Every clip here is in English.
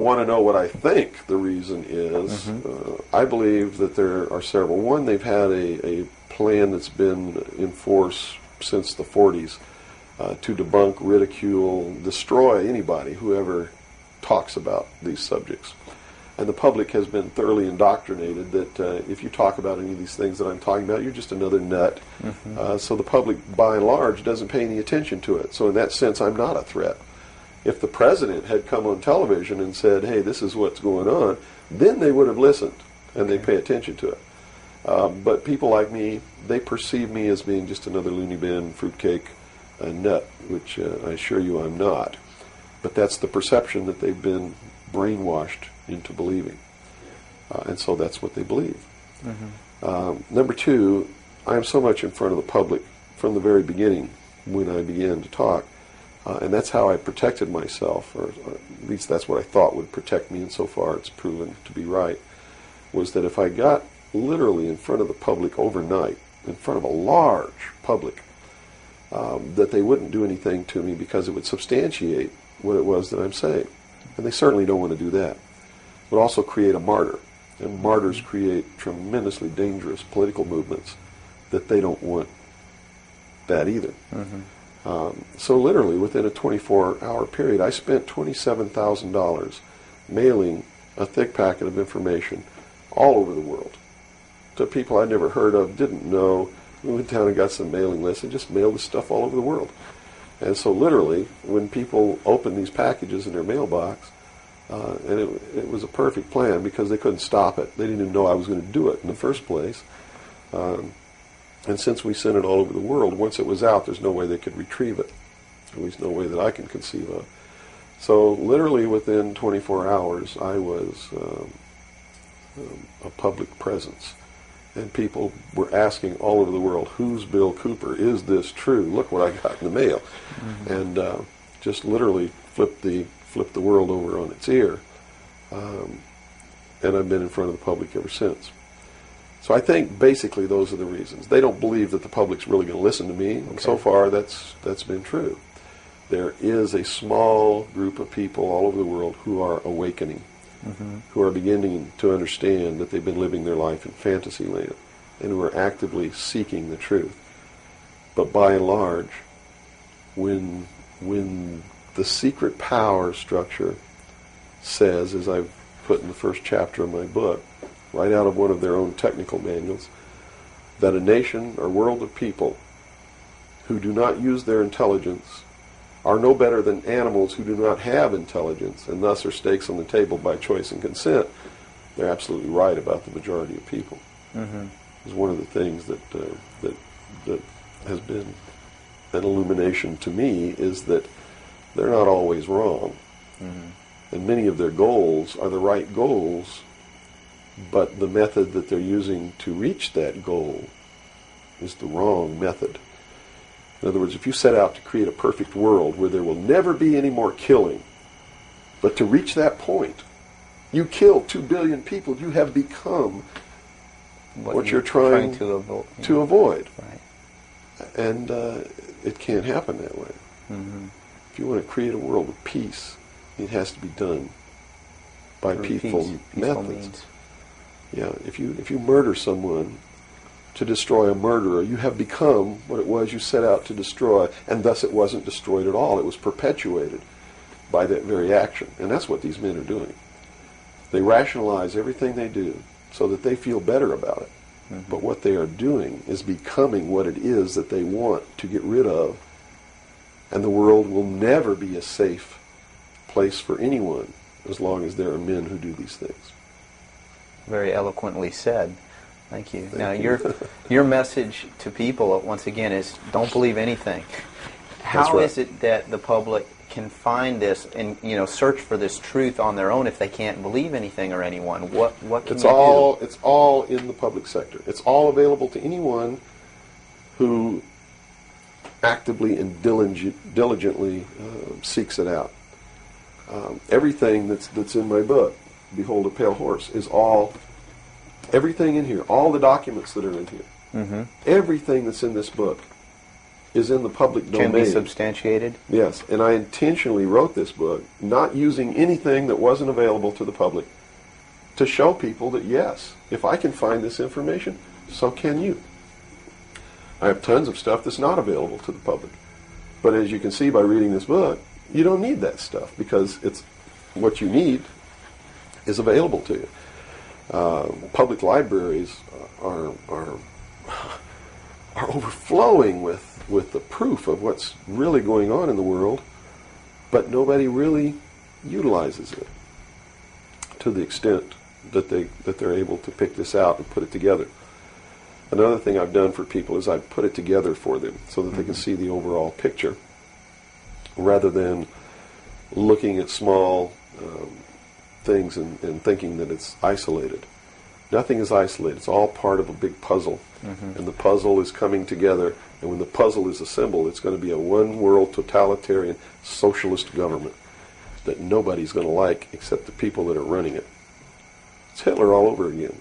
want to know what I think the reason is, I believe that there are several. One, they've had a plan that's been in force since the 40s to debunk, ridicule, destroy anybody who ever talks about these subjects. And the public has been thoroughly indoctrinated that if you talk about any of these things that I'm talking about, you're just another nut. So the public, by and large, doesn't pay any attention to it. So in that sense, I'm not a threat. If the president had come on television and said, hey, this is what's going on, then they would have listened and they pay attention to it. But people like me, they perceive me as being just another loony bin, fruitcake, nut, which I assure you I'm not. But that's the perception that they've been brainwashed into believing. And so that's what they believe. Number two, I am so much in front of the public from the very beginning when I began to talk. And that's how I protected myself, or at least that's what I thought would protect me, and so far it's proven to be right, was that if I got literally in front of the public overnight, in front of a large public, that they wouldn't do anything to me because it would substantiate what it was that I'm saying. And they certainly don't want to do that. It would also create a martyr, and martyrs create tremendously dangerous political movements that they don't want that either. So literally, within a 24-hour period, I spent $27,000 mailing a thick packet of information all over the world to people I'd never heard of, didn't know. We went down and got some mailing lists and just mailed this stuff all over the world. And so literally, when people opened these packages in their mailbox, and it was a perfect plan because they couldn't stop it. They didn't even know I was going to do it in the first place. And since we sent it all over the world, once it was out, there's no way they could retrieve it. At least no way that I can conceive of. So literally within 24 hours, I was a public presence. And people were asking all over the world, who's Bill Cooper? Is this true? Look what I got in the mail. And just literally flipped the world over on its ear. And I've been in front of the public ever since. So I think basically those are the reasons. They don't believe that the public's really going to listen to me, and so far that's been true. There is a small group of people all over the world who are awakening, who are beginning to understand that they've been living their life in fantasy land, and who are actively seeking the truth. But by and large, when the secret power structure says, as I've put in the first chapter of my book, right out of one of their own technical manuals, that a nation or world of people who do not use their intelligence are no better than animals who do not have intelligence, and thus are stakes on the table by choice and consent. They're absolutely right about the majority of people. It's one of the things that has been an illumination to me, is that they're not always wrong. And many of their goals are the right goals, but the method that they're using to reach that goal is the wrong method. In other words, if you set out to create a perfect world where there will never be any more killing, but to reach that point, you kill 2 billion people, you have become what you're trying to avoid. Right. And it can't happen that way. If you want to create a world of peace, it has to be done by peaceful methods. Means. Yeah, if you murder someone to destroy a murderer, you have become what it was you set out to destroy, and thus it wasn't destroyed at all. It was perpetuated by that very action. And that's what these men are doing. They rationalize everything they do so that they feel better about it. But what they are doing is becoming what it is that they want to get rid of. And the world will never be a safe place for anyone as long as there are men who do these things. Very eloquently said. Thank you. Now, you. your message to people, once again, is don't believe anything. How right. is it that the public can find this and search for this truth on their own if they can't believe anything or anyone? What can you do? It's all in the public sector. It's all available to anyone who actively and diligently seeks it out. Everything that's in my book, Behold a Pale Horse, is everything in here, all the documents that are in here, everything that's in this book is in the public domain. Can be substantiated? Yes, and I intentionally wrote this book not using anything that wasn't available to the public to show people that, yes, if I can find this information, so can you. I have tons of stuff that's not available to the public. But as you can see by reading this book, you don't need that stuff because it's what you need is available to you. Public libraries are overflowing with the proof of what's really going on in the world, but nobody really utilizes it to the extent that they're able to pick this out and put it together. Another thing I've done for people is I've put it together for them so that they can see the overall picture rather than looking at small things and thinking that it's isolated. Nothing is isolated. It's all part of a big puzzle. And the puzzle is coming together, and when the puzzle is assembled, it's going to be a one-world totalitarian socialist government that nobody's going to like except the people that are running it. It's Hitler all over again.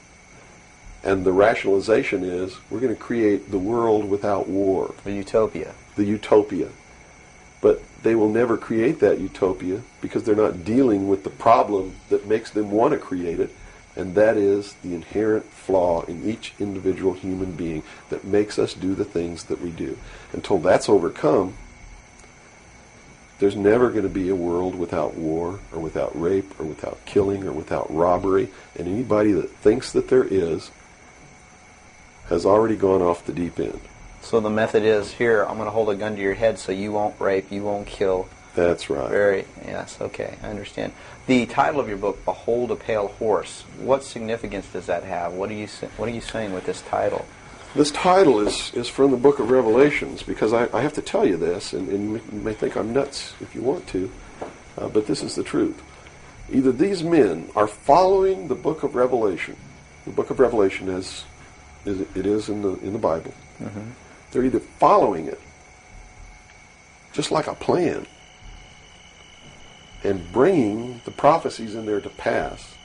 And the rationalization is we're going to create the world without war. The utopia. The utopia. But they will never create that utopia because they're not dealing with the problem that makes them want to create it, and that is the inherent flaw in each individual human being that makes us do the things that we do. Until that's overcome, there's never going to be a world without war or without rape or without killing or without robbery, and anybody that thinks that there is has already gone off the deep end. So the method is, here, I'm going to hold a gun to your head so you won't rape, you won't kill. That's right. Yes, okay, I understand. The title of your book, Behold a Pale Horse, what significance does that have? What are you saying with this title? This title is from the book of Revelations, because I have to tell you this, and you may think I'm nuts if you want to, but this is the truth. Either these men are following the book of Revelation. The book of Revelation is in the Bible. Mm-hmm. They're either following it, just like a plan, and bringing the prophecies in there to pass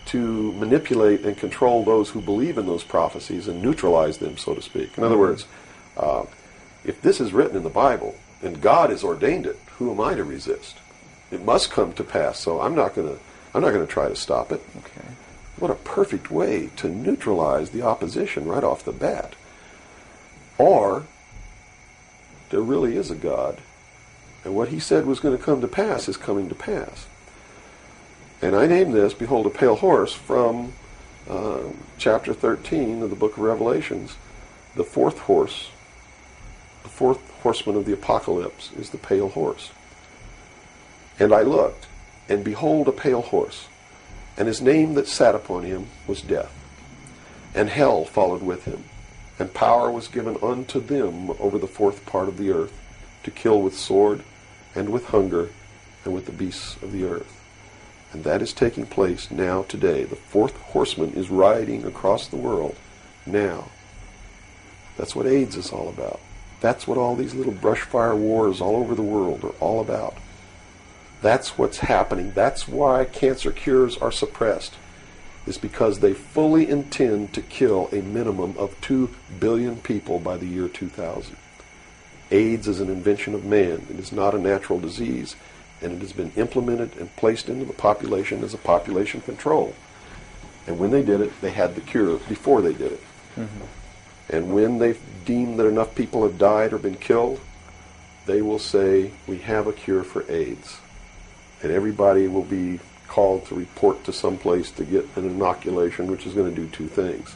to manipulate and control those who believe in those prophecies and neutralize them, so to speak. In other words, if this is written in the Bible and God has ordained it, who am I to resist? It must come to pass, so I'm not going to try to stop it. Okay. What a perfect way to neutralize the opposition right off the bat. Or there really is a God, and what he said was going to come to pass is coming to pass. And I named this, Behold a Pale Horse, from chapter 13 of the book of Revelations. The fourth horseman of the apocalypse is the pale horse. And I looked, and behold a pale horse, and his name that sat upon him was Death. And hell followed with him, and power was given unto them over the fourth part of the earth, to kill with sword, and with hunger, and with the beasts of the earth. And that is taking place now today. The fourth horseman is riding across the world now. That's what AIDS is all about. That's what all these little brush fire wars all over the world are all about. That's what's happening. That's why cancer cures are suppressed. Is because they fully intend to kill a minimum of 2 billion people by the year 2000. AIDS is an invention of man. It is not a natural disease, and it has been implemented and placed into the population as a population control. And when they did it, they had the cure before they did it. Mm-hmm. And when they deem that enough people have died or been killed, they will say, we have a cure for AIDS. And everybody will be called to report to some place to get an inoculation, which is going to do two things.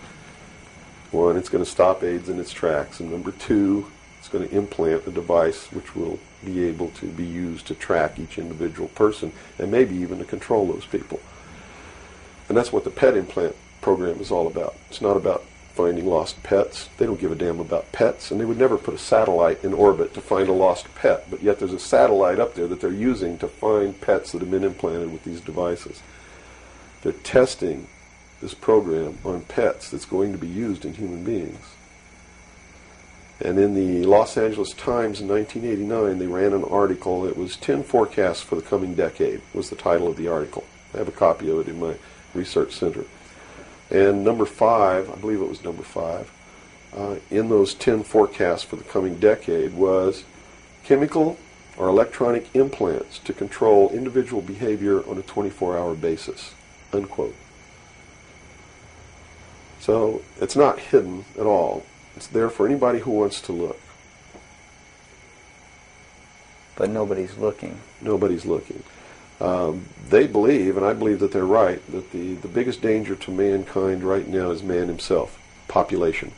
One, it's going to stop AIDS in its tracks. And number two, it's going to implant a device which will be able to be used to track each individual person and maybe even to control those people. And that's what the pet implant program is all about. It's not about finding lost pets. They don't give a damn about pets, and they would never put a satellite in orbit to find a lost pet, but yet there's a satellite up there that they're using to find pets that have been implanted with these devices. They're testing this program on pets that's going to be used in human beings. And in the Los Angeles Times in 1989, they ran an article. It was 10 forecasts for the coming decade, was the title of the article. I have a copy of it in my research center. And number 5, I believe it was number 5, in those 10 forecasts for the coming decade was chemical or electronic implants to control individual behavior on a 24-hour basis, unquote. So it's not hidden at all. It's there for anybody who wants to look. But nobody's looking. Nobody's looking. They believe, and I believe that they're right, that the biggest danger to mankind right now is man himself, population.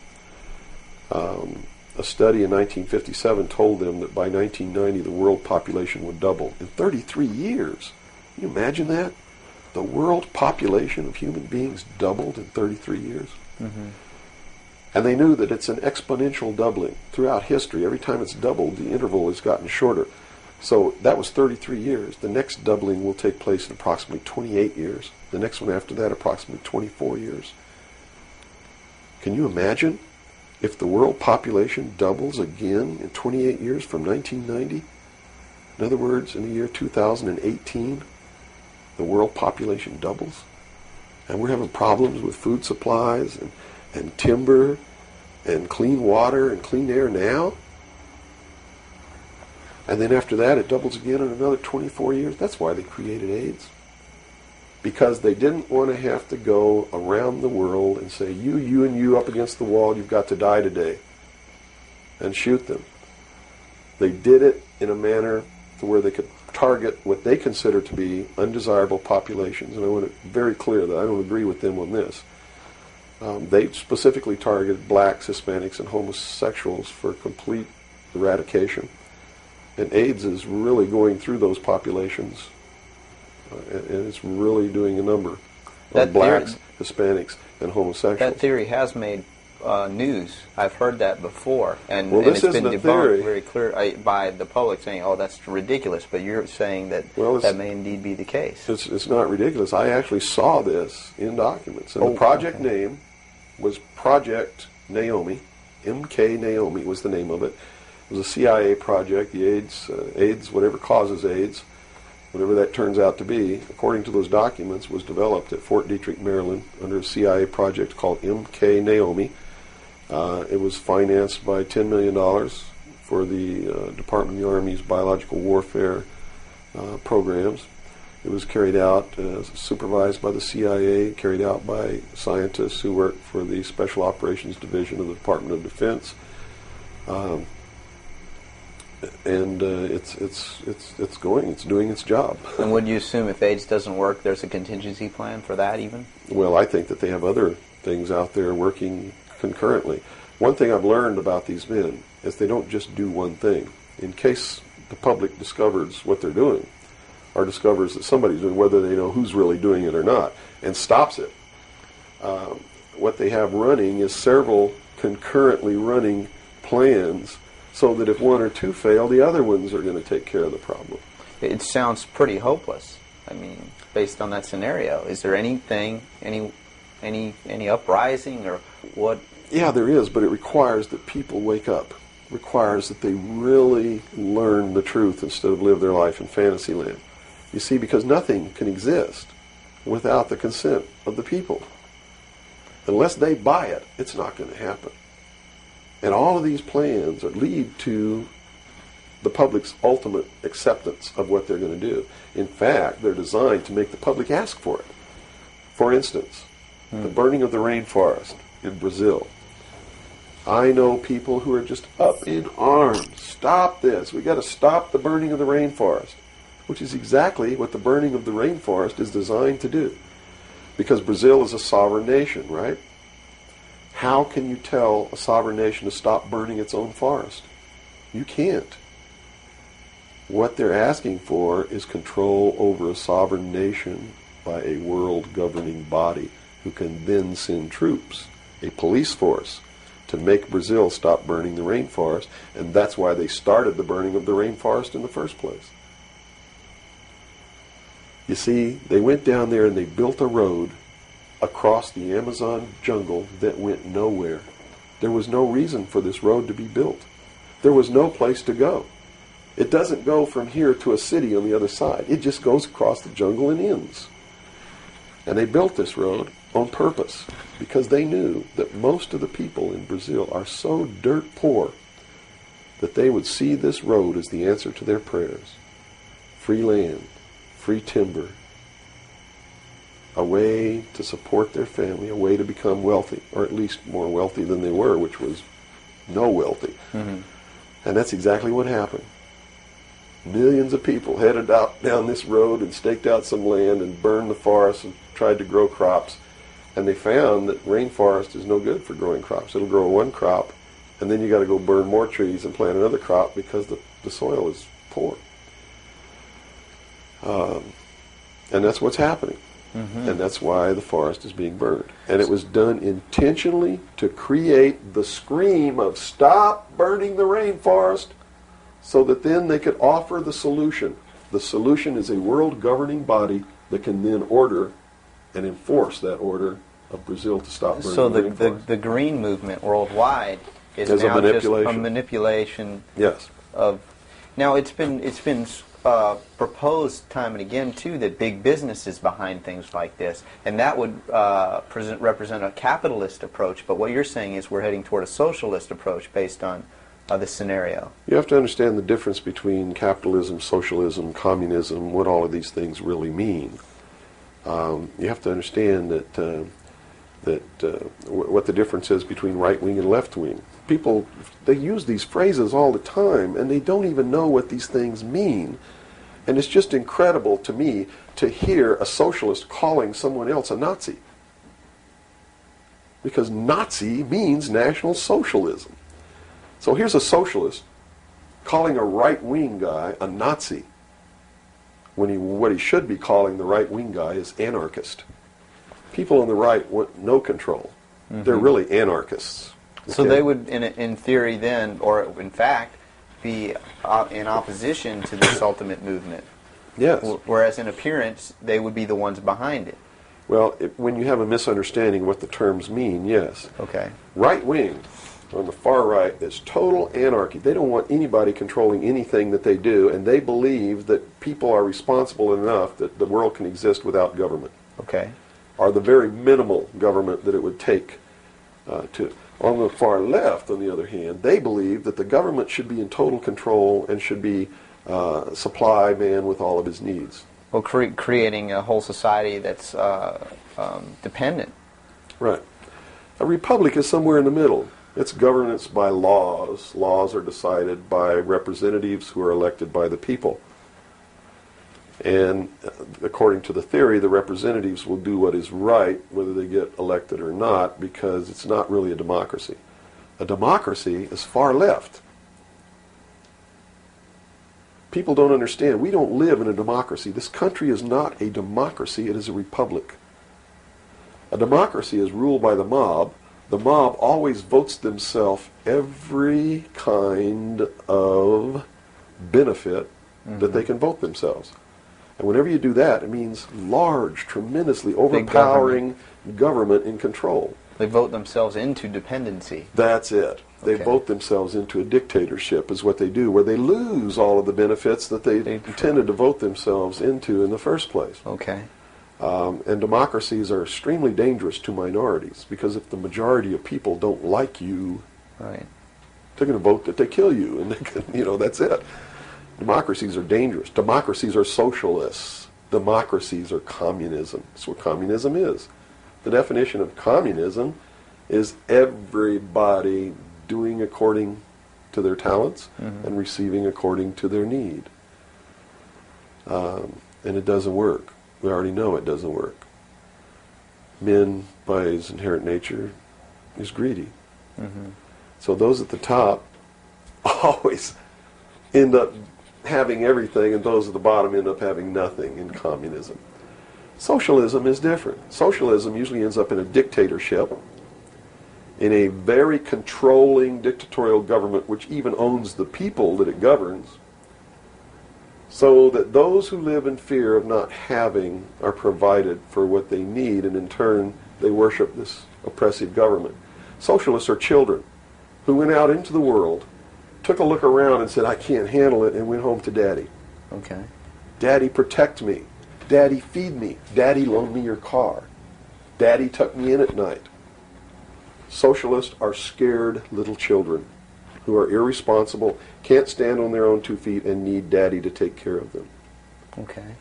A study in 1957 told them that by 1990 the world population would double in 33 years. Can you imagine that? The world population of human beings doubled in 33 years. Mm-hmm. And they knew that it's an exponential doubling throughout history. Every time it's doubled, the interval has gotten shorter. So that was 33 years. The next doubling will take place in approximately 28 years. The next one after that, approximately 24 years. Can you imagine if the world population doubles again in 28 years from 1990? In other words, in the year 2018, the world population doubles. And we're having problems with food supplies and timber and clean water and clean air now. And then after that, it doubles again in another 24 years. That's why they created AIDS. Because they didn't want to have to go around the world and say, you, and you up against the wall, you've got to die today. And shoot them. They did it in a manner to where they could target what they consider to be undesirable populations. And I want to be very clear that I don't agree with them on this. They specifically targeted blacks, Hispanics, and homosexuals for complete eradication. And AIDS is really going through those populations, and it's really doing a number on blacks, Hispanics, and homosexuals. That theory has made news. I've heard that before, and this it's been isn't a debunked theory. very clear by the public, saying, "Oh, that's ridiculous." But you're saying that that may indeed be the case. It's not ridiculous. I actually saw this in documents, and the project name was Project Naomi. MK Naomi was the name of it. It was a CIA project. The AIDS, whatever causes AIDS, whatever that turns out to be, according to those documents, was developed at Fort Detrick, Maryland, under a CIA project called MK Naomi. It was financed by $10 million for the Department of the Army's biological warfare programs. It was carried out, supervised by the CIA, carried out by scientists who worked for the Special Operations Division of the Department of Defense. And it's doing its job. And would you assume if AIDS doesn't work, there's a contingency plan for that even? Well, I think that they have other things out there working concurrently. One thing I've learned about these men is they don't just do one thing. In case the public discovers what they're doing, or discovers that somebody's doing, whether they know who's really doing it or not, and stops it, what they have running is several concurrently running plans, so that if one or two fail, the other ones are going to take care of the problem. It sounds pretty hopeless. I mean, based on that scenario, is there anything, any uprising or what? Yeah, there is, but it requires that people wake up. It requires that they really learn the truth instead of live their life in fantasy land. You see, because nothing can exist without the consent of the people. Unless they buy it, it's not going to happen. And all of these plans lead to the public's ultimate acceptance of what they're going to do. In fact, they're designed to make the public ask for it. For instance, the burning of the rainforest in Brazil. I know people who are just up in arms. Stop this. We've got to stop the burning of the rainforest, which is exactly what the burning of the rainforest is designed to do. Because Brazil is a sovereign nation, right? How can you tell a sovereign nation to stop burning its own forest? You can't. What they're asking for is control over a sovereign nation by a world governing body who can then send troops, a police force, to make Brazil stop burning the rainforest, and that's why they started the burning of the rainforest in the first place. You see, they went down there and they built a road across the Amazon jungle that went nowhere. There was no reason for this road to be built. There was no place to go. It doesn't go from here to a city on the other side. It just goes across the jungle and ends. And they built this road, on purpose, because they knew that most of the people in Brazil are so dirt poor that they would see this road as the answer to their prayers. Free land, free timber, a way to support their family, a way to become wealthy, or at least more wealthy than they were, which was no wealthy. Mm-hmm. And that's exactly what happened. Millions of people headed out down this road and staked out some land and burned the forest and tried to grow crops. And they found that rainforest is no good for growing crops. It'll grow one crop, and then you got to go burn more trees and plant another crop because the soil is poor. And that's what's happening. Mm-hmm. And that's why the forest is being burned. And it was done intentionally to create the scream of stop burning the rainforest, so that then they could offer the solution. The solution is a world governing body that can then order and enforce that order of Brazil to stop burning so the rainforest. the green movement worldwide is As now a manipulation. just a manipulation. Yes. Of now it's been proposed time and again too that big business is behind things like this, and that would represent a capitalist approach. But what you're saying is we're heading toward a socialist approach based on this scenario. You have to understand the difference between capitalism, socialism, communism, what all of these things really mean. You have to understand what the difference is between right wing and left wing. People, they use these phrases all the time, and they don't even know what these things mean. And it's just incredible to me to hear a socialist calling someone else a Nazi. Because Nazi means National Socialism. So here's a socialist calling a right-wing guy a Nazi, when what he should be calling the right-wing guy is anarchist. People on the right want no control. Mm-hmm. They're really anarchists. Okay? So they would, in theory then, or in fact, be in opposition to this ultimate movement. Yes. Whereas in appearance, they would be the ones behind it. Well, when you have a misunderstanding what the terms mean, yes. Okay. Right-wing on the far right is total anarchy. They don't want anybody controlling anything that they do, and they believe that people are responsible enough that the world can exist without government. Okay. Or the very minimal government that it would take to. On the far left, on the other hand, they believe that the government should be in total control and should be supply man with all of his needs. Well, creating a whole society that's dependent. Right. A republic is somewhere in the middle. It's governance by laws. Laws are decided by representatives who are elected by the people. And according to the theory, the representatives will do what is right, whether they get elected or not, because it's not really a democracy. A democracy is far left. People don't understand. We don't live in a democracy. This country is not a democracy. It is a republic. A democracy is ruled by the mob. The mob always votes themselves every kind of benefit that they can vote themselves. And whenever you do that, it means large, tremendously overpowering government in control. They vote themselves into dependency. That's it. They Okay. vote themselves into a dictatorship is what they do, where they lose all of the benefits that they intended to vote themselves into in the first place. Okay. And democracies are extremely dangerous to minorities, because if the majority of people don't like you, Right. they're going to vote that they kill you, and they can, that's it. Democracies are dangerous. Democracies are socialists. Democracies are communism. That's what communism is. The definition of communism is everybody doing according to their talents and receiving according to their need. And it doesn't work. We already know it doesn't work. Man, by his inherent nature, is greedy. Mm-hmm. So those at the top always end up having everything, and those at the bottom end up having nothing in communism. Socialism is different. Socialism usually ends up in a dictatorship, in a very controlling dictatorial government which even owns the people that it governs, so that those who live in fear of not having are provided for what they need, and in turn they worship this oppressive government. Socialists are children who went out into the world, took a look around and said, I can't handle it, and went home to Daddy. Okay. Daddy, protect me. Daddy, feed me. Daddy, loan me your car. Daddy tuck me in at night. Socialists are scared little children who are irresponsible, can't stand on their own 2 feet, and need Daddy to take care of them. Okay.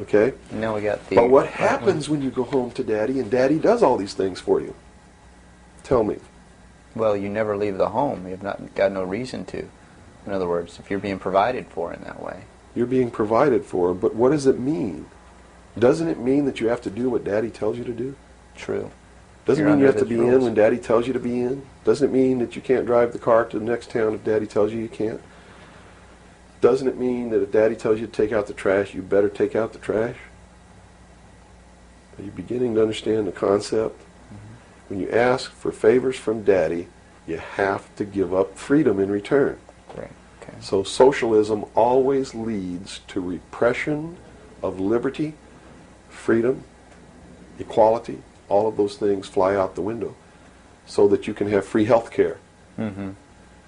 Okay? Now we got the... But what happens when you go home to Daddy and Daddy does all these things for you? Tell me. Well, you never leave the home. You've not got no reason to. In other words, if you're being provided for in that way. You're being provided for, but what does it mean? Doesn't it mean that you have to do what Daddy tells you to do? True. Doesn't You're mean you under have to his be in rules. when Daddy tells you to be in. Doesn't it mean that you can't drive the car to the next town if Daddy tells you you can't. Doesn't it mean that if Daddy tells you to take out the trash, you better take out the trash? Are you beginning to understand the concept? When you ask for favors from Daddy, you have to give up freedom in return. Right. Okay. So socialism always leads to repression of liberty, freedom, equality. All of those things fly out the window so that you can have free health care,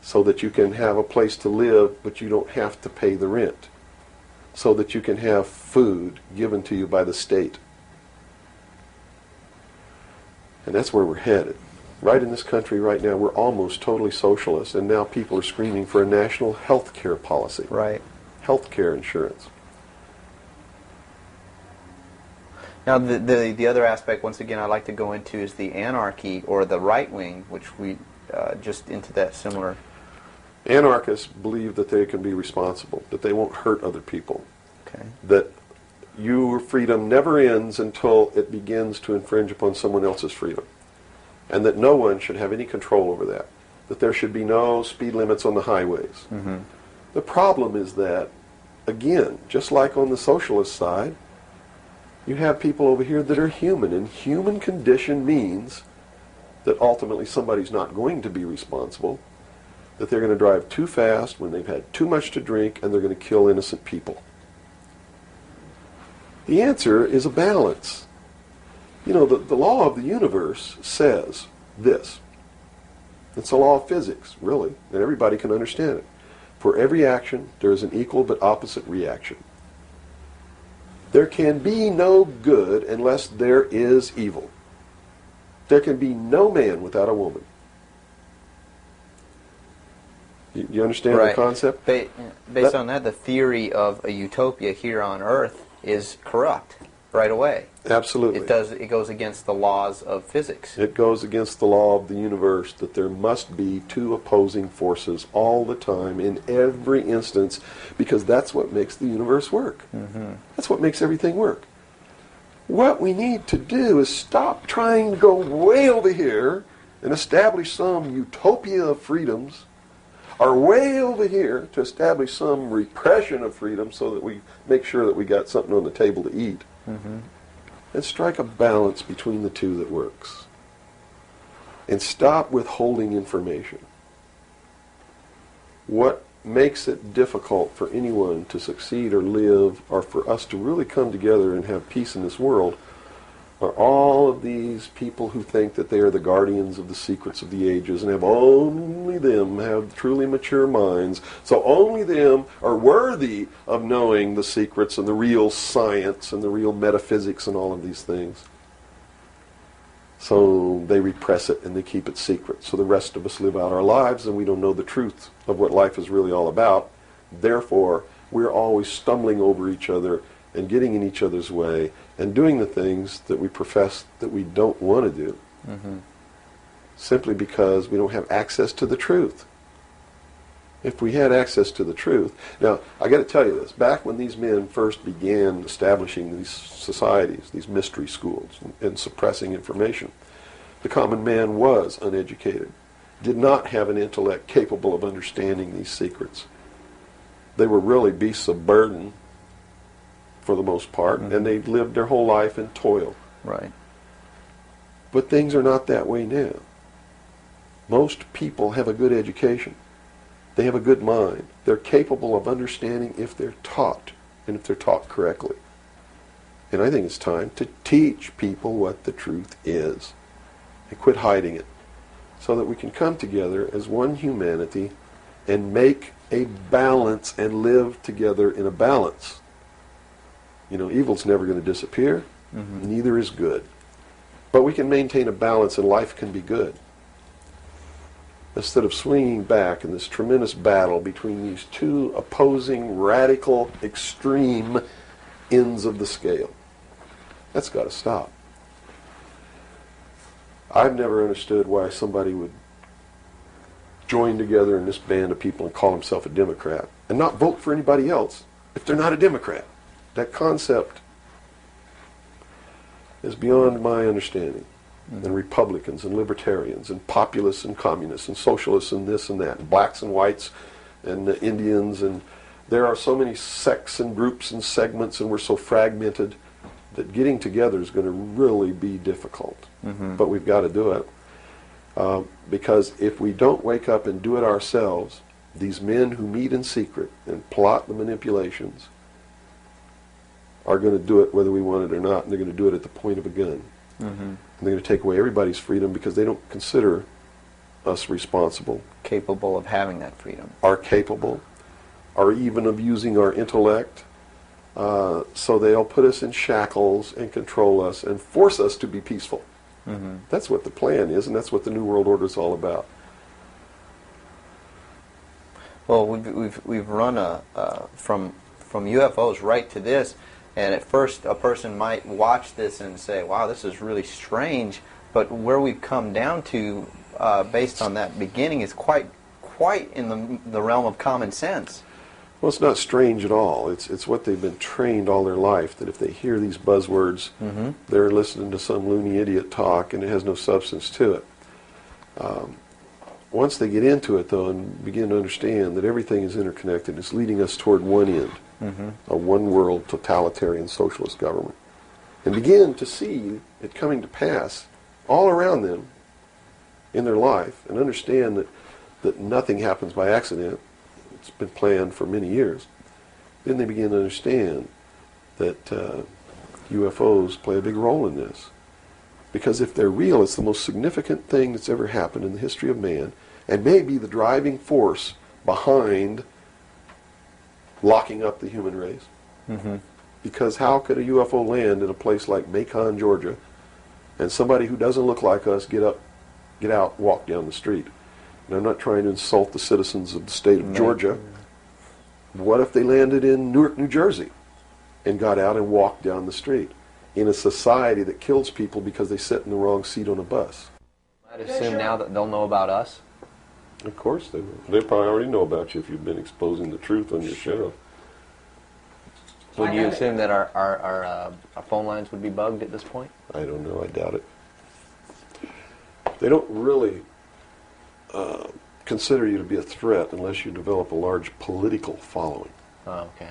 so that you can have a place to live but you don't have to pay the rent, so that you can have food given to you by the state. And that's where we're headed. Right in this country right now, we're almost totally socialist, and now people are screaming for a national health care policy, Right. health care insurance. Now, the other aspect, once again, I'd like to go into is the anarchy or the right wing, which we just into that similar. Anarchists believe that they can be responsible, that they won't hurt other people, Okay. that your freedom never ends until it begins to infringe upon someone else's freedom, and that no one should have any control over that there should be no speed limits on the highways. The problem is that, again, just like on the socialist side, you have people over here that are human, and human condition means that ultimately somebody's not going to be responsible, that they're going to drive too fast when they've had too much to drink, and they're going to kill innocent people. The answer is a balance. You know, the law of the universe says this. It's a law of physics, really, and everybody can understand it. For every action, there is an equal but opposite reaction. There can be no good unless there is evil. There can be no man without a woman. You understand the concept? Based on that, the theory of a utopia here on Earth is corrupt right away. Absolutely. It goes against the laws of physics. It goes against the law of the universe that there must be two opposing forces all the time in every instance, because that's what makes the universe work. That's what makes everything work. What we need to do is stop trying to go way over here and establish some utopia of freedoms, or way over here to establish some repression of freedom so that we make sure that we got something on the table to eat. And strike a balance between the two that works. And stop withholding information. What makes it difficult for anyone to succeed or live, or for us to really come together and have peace in this world, are all of these people who think that they are the guardians of the secrets of the ages, and only them have truly mature minds, so only them are worthy of knowing the secrets and the real science and the real metaphysics and all of these things. So they repress it and they keep it secret, so the rest of us live out our lives and we don't know the truth of what life is really all about. Therefore, we're always stumbling over each other and getting in each other's way and doing the things that we profess that we don't want to do, simply because we don't have access to the truth. If we had access to the truth... Now, I got to tell you this. Back when these men first began establishing these societies, these mystery schools, and suppressing information, the common man was uneducated, did not have an intellect capable of understanding these secrets. They were really beasts of burden, for the most part, and they lived their whole life in toil. Right. But things are not that way now. Most people have a good education. They have a good mind. They're capable of understanding if they're taught, and if they're taught correctly. And I think it's time to teach people what the truth is, and quit hiding it, so that we can come together as one humanity and make a balance and live together in a balance. You know, evil's never going to disappear. Neither is good. But we can maintain a balance and life can be good. Instead of swinging back in this tremendous battle between these two opposing, radical, extreme ends of the scale. That's got to stop. I've never understood why somebody would join together in this band of people and call himself a Democrat and not vote for anybody else if they're not a Democrat. That concept is beyond my understanding. And Republicans and Libertarians and Populists and Communists and Socialists and this and that, and blacks and whites and Indians, and there are so many sects and groups and segments, and we're so fragmented that getting together is going to really be difficult. But we've got to do it. Because if we don't wake up and do it ourselves, these men who meet in secret and plot the manipulations are going to do it whether we want it or not, and they're going to do it at the point of a gun. And they're going to take away everybody's freedom because they don't consider us responsible, Capable of having that freedom. are capable, or even of using our intellect. So they'll put us in shackles and control us and force us to be peaceful. That's what the plan is, and that's what the New World Order is all about. Well, we've run from UFOs right to this, and at first a person might watch this and say, "Wow, this is really strange." But where we've come down to, based on that beginning, is quite in the realm of common sense. Well, it's not strange at all. It's what they've been trained all their life, that if they hear these buzzwords, they're listening to some loony idiot talk, and it has no substance to it. Once they get into it, though, and begin to understand that everything is interconnected, it's leading us toward one end, a one-world totalitarian socialist government, and begin to see it coming to pass all around them in their life, and understand that nothing happens by accident. It's been planned for many years. Then they begin to understand that UFOs play a big role in this. Because if they're real, it's the most significant thing that's ever happened in the history of man, and may be the driving force behind locking up the human race. Because how could a UFO land in a place like Macon, Georgia, and somebody who doesn't look like us get out, walk down the street? And I'm not trying to insult the citizens of the state of Georgia. What if they landed in Newark, New Jersey, and got out and walked down the street in a society that kills people because they sit in the wrong seat on a bus? I'd assume now that they'll know about us. Of course they will. They probably already know about you if you've been exposing the truth on your show. Would you assume that our phone lines would be bugged at this point? I don't know. I doubt it. They don't really consider you to be a threat unless you develop a large political following. Oh, okay.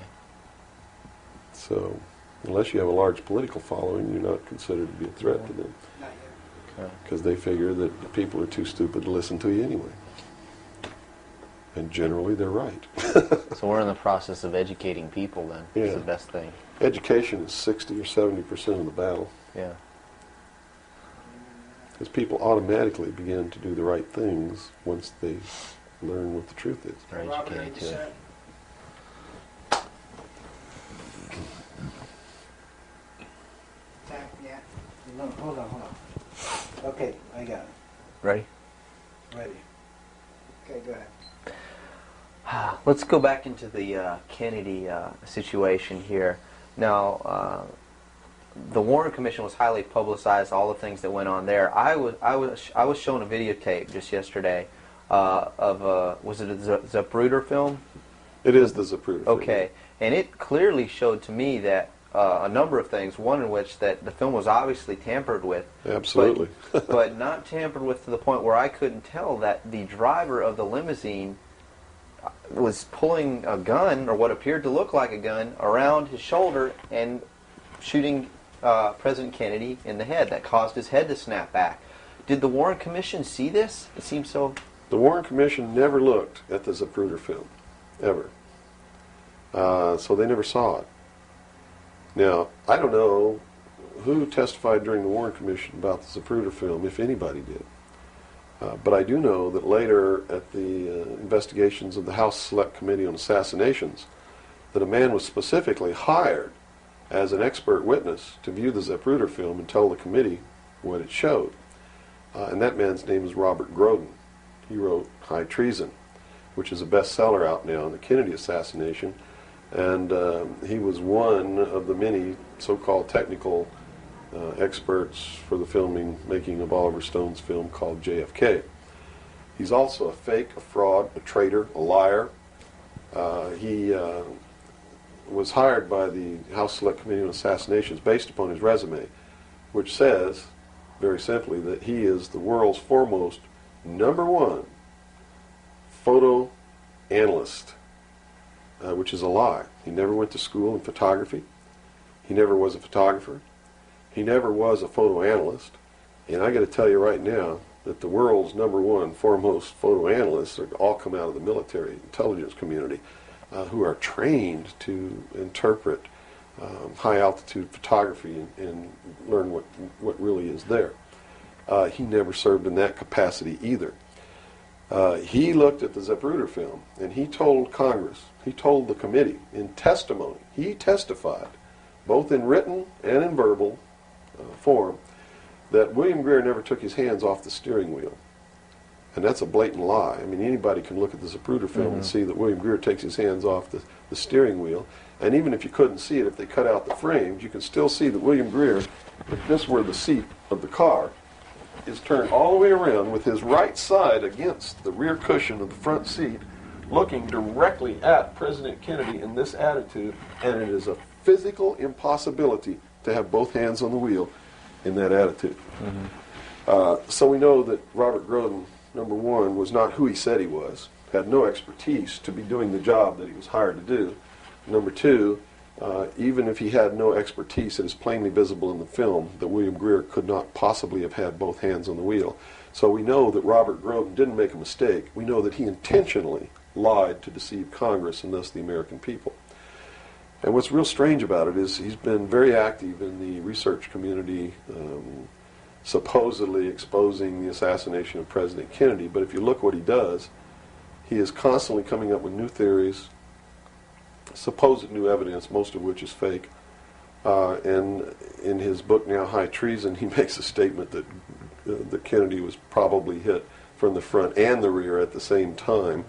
So, unless you have a large political following, you're not considered to be a threat to them. Because they figure that the people are too stupid to listen to you anyway. And generally, they're right. So we're in the process of educating people then. Yeah. Is the best thing. Education is 60 or 70% of the battle. Yeah. Because people automatically begin to do the right things once they learn what the truth is. They're educated to it. Yeah. No, hold on. Okay, I got it. Ready? Ready. Okay, go ahead. Let's go back into the Kennedy situation here. Now, the Warren Commission was highly publicized. All the things that went on there. I was shown a videotape just yesterday of was it a Zapruder film? It is the Zapruder film. Okay, and it clearly showed to me that a number of things. One in which that the film was obviously tampered with. Absolutely. but not tampered with to the point where I couldn't tell that the driver of the limousine was pulling a gun, or what appeared to look like a gun, around his shoulder and shooting President Kennedy in the head. That caused his head to snap back. Did the Warren Commission see this? It seems so. The Warren Commission never looked at the Zapruder film, ever. So they never saw it. Now, I don't know who testified during the Warren Commission about the Zapruder film, if anybody did. But I do know that later at the investigations of the House Select Committee on Assassinations, that a man was specifically hired as an expert witness to view the Zapruder film and tell the committee what it showed. And that man's name is Robert Groden. He wrote High Treason, which is a bestseller out now on the Kennedy assassination. And he was one of the many so-called technical experts for the making of Oliver Stone's film called JFK. He's also a fake, a fraud, a traitor, a liar. He was hired by the House Select Committee on Assassinations based upon his resume, which says, very simply, that he is the world's foremost #1 photo analyst, which is a lie. He never went to school in photography. He never was a photographer. He never was a photo analyst. And I got to tell you right now that the world's #1 foremost photo analysts are all come out of the military intelligence community, who are trained to interpret high altitude photography and learn what really is there. He never served in that capacity either. He looked at the Zapruder film and he told Congress, he told the committee in testimony, he testified, both in written and in verbal form, that William Greer never took his hands off the steering wheel. And that's a blatant lie. I mean, anybody can look at the Zapruder film and see that William Greer takes his hands off the steering wheel. And even if you couldn't see it, if they cut out the frames, you can still see that William Greer, if this were the seat of the car, is turned all the way around with his right side against the rear cushion of the front seat, looking directly at President Kennedy in this attitude, and it is a physical impossibility to have both hands on the wheel in that attitude. So we know that Robert Groden, #1, was not who he said he was, had no expertise to be doing the job that he was hired to do. #2, even if he had no expertise, it is plainly visible in the film that William Greer could not possibly have had both hands on the wheel. So we know that Robert Groden didn't make a mistake. We know that he intentionally lied to deceive Congress and thus the American people. And what's real strange about it is he's been very active in the research community, supposedly exposing the assassination of President Kennedy. But if you look what he does, he is constantly coming up with new theories, supposed new evidence, most of which is fake. And in his book now, High Treason, he makes a statement that Kennedy was probably hit from the front and the rear at the same time.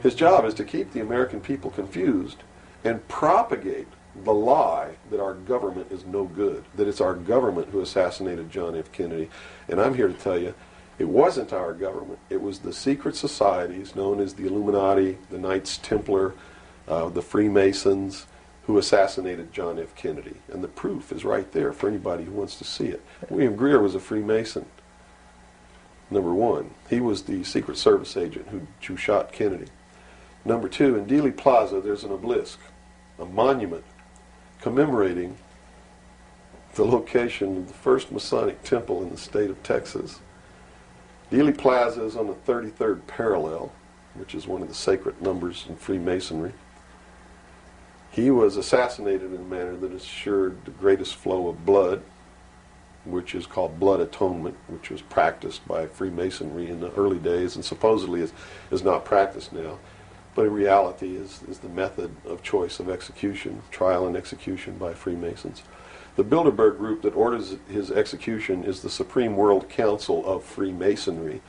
His job is to keep the American people confused and propagate the lie that our government is no good, that it's our government who assassinated John F. Kennedy. And I'm here to tell you, it wasn't our government. It was the secret societies known as the Illuminati, the Knights Templar, the Freemasons, who assassinated John F. Kennedy. And the proof is right there for anybody who wants to see it. William Greer was a Freemason, #1. He was the Secret Service agent who shot Kennedy. #2, in Dealey Plaza, there's an obelisk, a monument commemorating the location of the first Masonic temple in the state of Texas. Dealey Plaza is on the 33rd parallel, which is one of the sacred numbers in Freemasonry. He was assassinated in a manner that assured the greatest flow of blood, which is called blood atonement, which was practiced by Freemasonry in the early days and supposedly is not practiced now. But in reality is the method of choice of execution, trial and execution by Freemasons. The Bilderberg group that orders his execution is the Supreme World Council of Freemasonry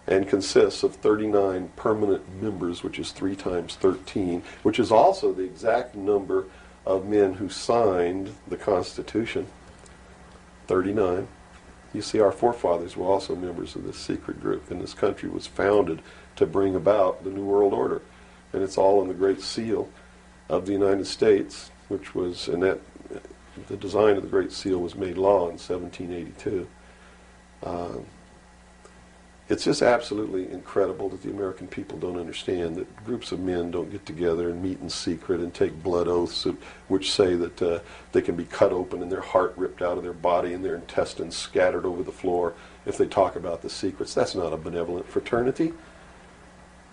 and consists of 39 permanent members, which is 3 times 13, which is also the exact number of men who signed the Constitution, 39. You see, our forefathers were also members of this secret group, and this country was founded to bring about the New World Order. And it's all in the Great Seal of the United States, which was, and that the design of the Great Seal was made law in 1782. It's just absolutely incredible that the American people don't understand that groups of men don't get together and meet in secret and take blood oaths which say that they can be cut open and their heart ripped out of their body and their intestines scattered over the floor if they talk about the secrets. That's not a benevolent fraternity.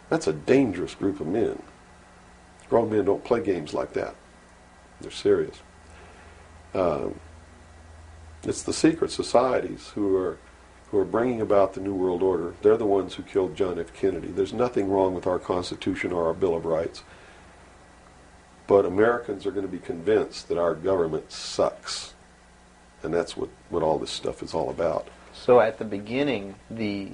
That's a dangerous group of men. Grown men don't play games like that. They're serious. It's the secret societies who are bringing about the New World Order. They're the ones who killed John F. Kennedy. There's nothing wrong with our Constitution or our Bill of Rights. But Americans are going to be convinced that our government sucks. And that's what all this stuff is all about. So at the beginning, the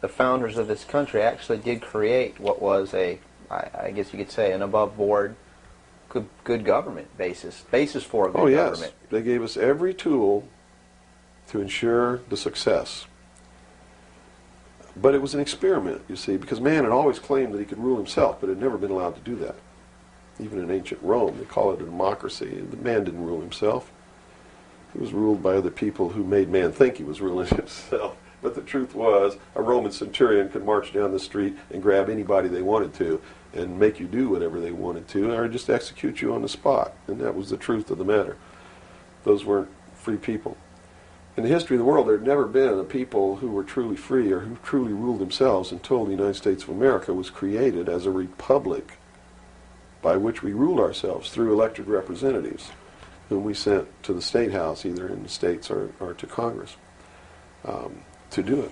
founders of this country actually did create what was I guess you could say, an above-board, good government basis for a good government. Yes. They gave us every tool to ensure the success. But it was an experiment, you see, because man had always claimed that he could rule himself, but had never been allowed to do that. Even in ancient Rome, they call it a democracy. The man didn't rule himself. He was ruled by other people who made man think he was ruling himself. But the truth was, a Roman centurion could march down the street and grab anybody they wanted to and make you do whatever they wanted to, or just execute you on the spot. And that was the truth of the matter. Those weren't free people. In the history of the world, there had never been a people who were truly free or who truly ruled themselves until the United States of America was created as a republic by which we ruled ourselves through elected representatives whom we sent to the State House, either in the States or to Congress, to do it.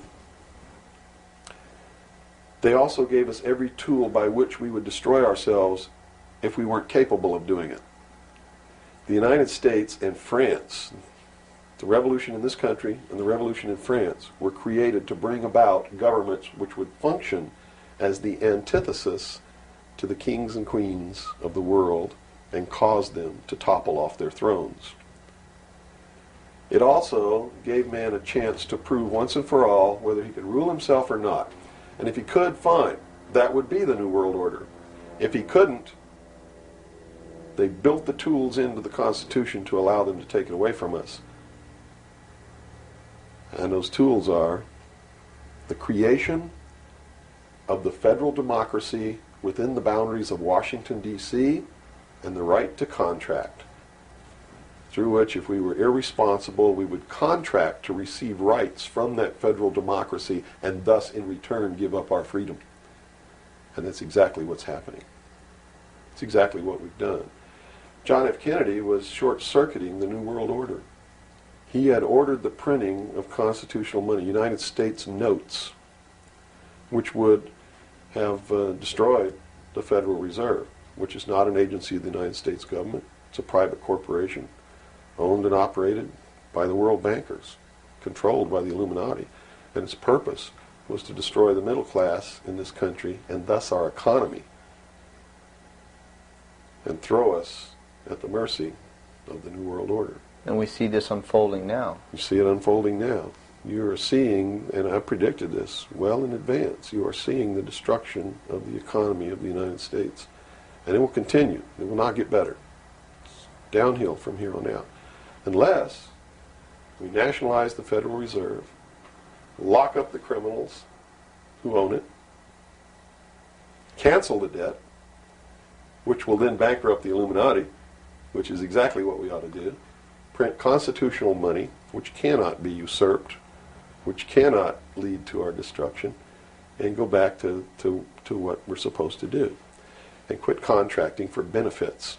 They also gave us every tool by which we would destroy ourselves if we weren't capable of doing it. The United States and France, the revolution in this country and the revolution in France, were created to bring about governments which would function as the antithesis to the kings and queens of the world and cause them to topple off their thrones. It also gave man a chance to prove once and for all whether he could rule himself or not. And if he could, fine. That would be the New World Order. If he couldn't, they built the tools into the Constitution to allow them to take it away from us. And those tools are the creation of the federal democracy within the boundaries of Washington, D.C., and the right to contract, through which, if we were irresponsible, we would contract to receive rights from that federal democracy and thus, in return, give up our freedom. And that's exactly what's happening. It's exactly what we've done. John F. Kennedy was short-circuiting the New World Order. He had ordered the printing of constitutional money, United States notes, which would have destroyed the Federal Reserve, which is not an agency of the United States government. It's a private corporation owned and operated by the world bankers, controlled by the Illuminati. And its purpose was to destroy the middle class in this country and thus our economy, and throw us at the mercy of the New World Order. And we see this unfolding now. You see it unfolding now. You are seeing, and I predicted this well in advance, you are seeing the destruction of the economy of the United States. And it will continue. It will not get better. It's downhill from here on out. Unless we nationalize the Federal Reserve, lock up the criminals who own it, cancel the debt, which will then bankrupt the Illuminati, which is exactly what we ought to do, print constitutional money, which cannot be usurped, which cannot lead to our destruction, and go back to what we're supposed to do, and quit contracting for benefits.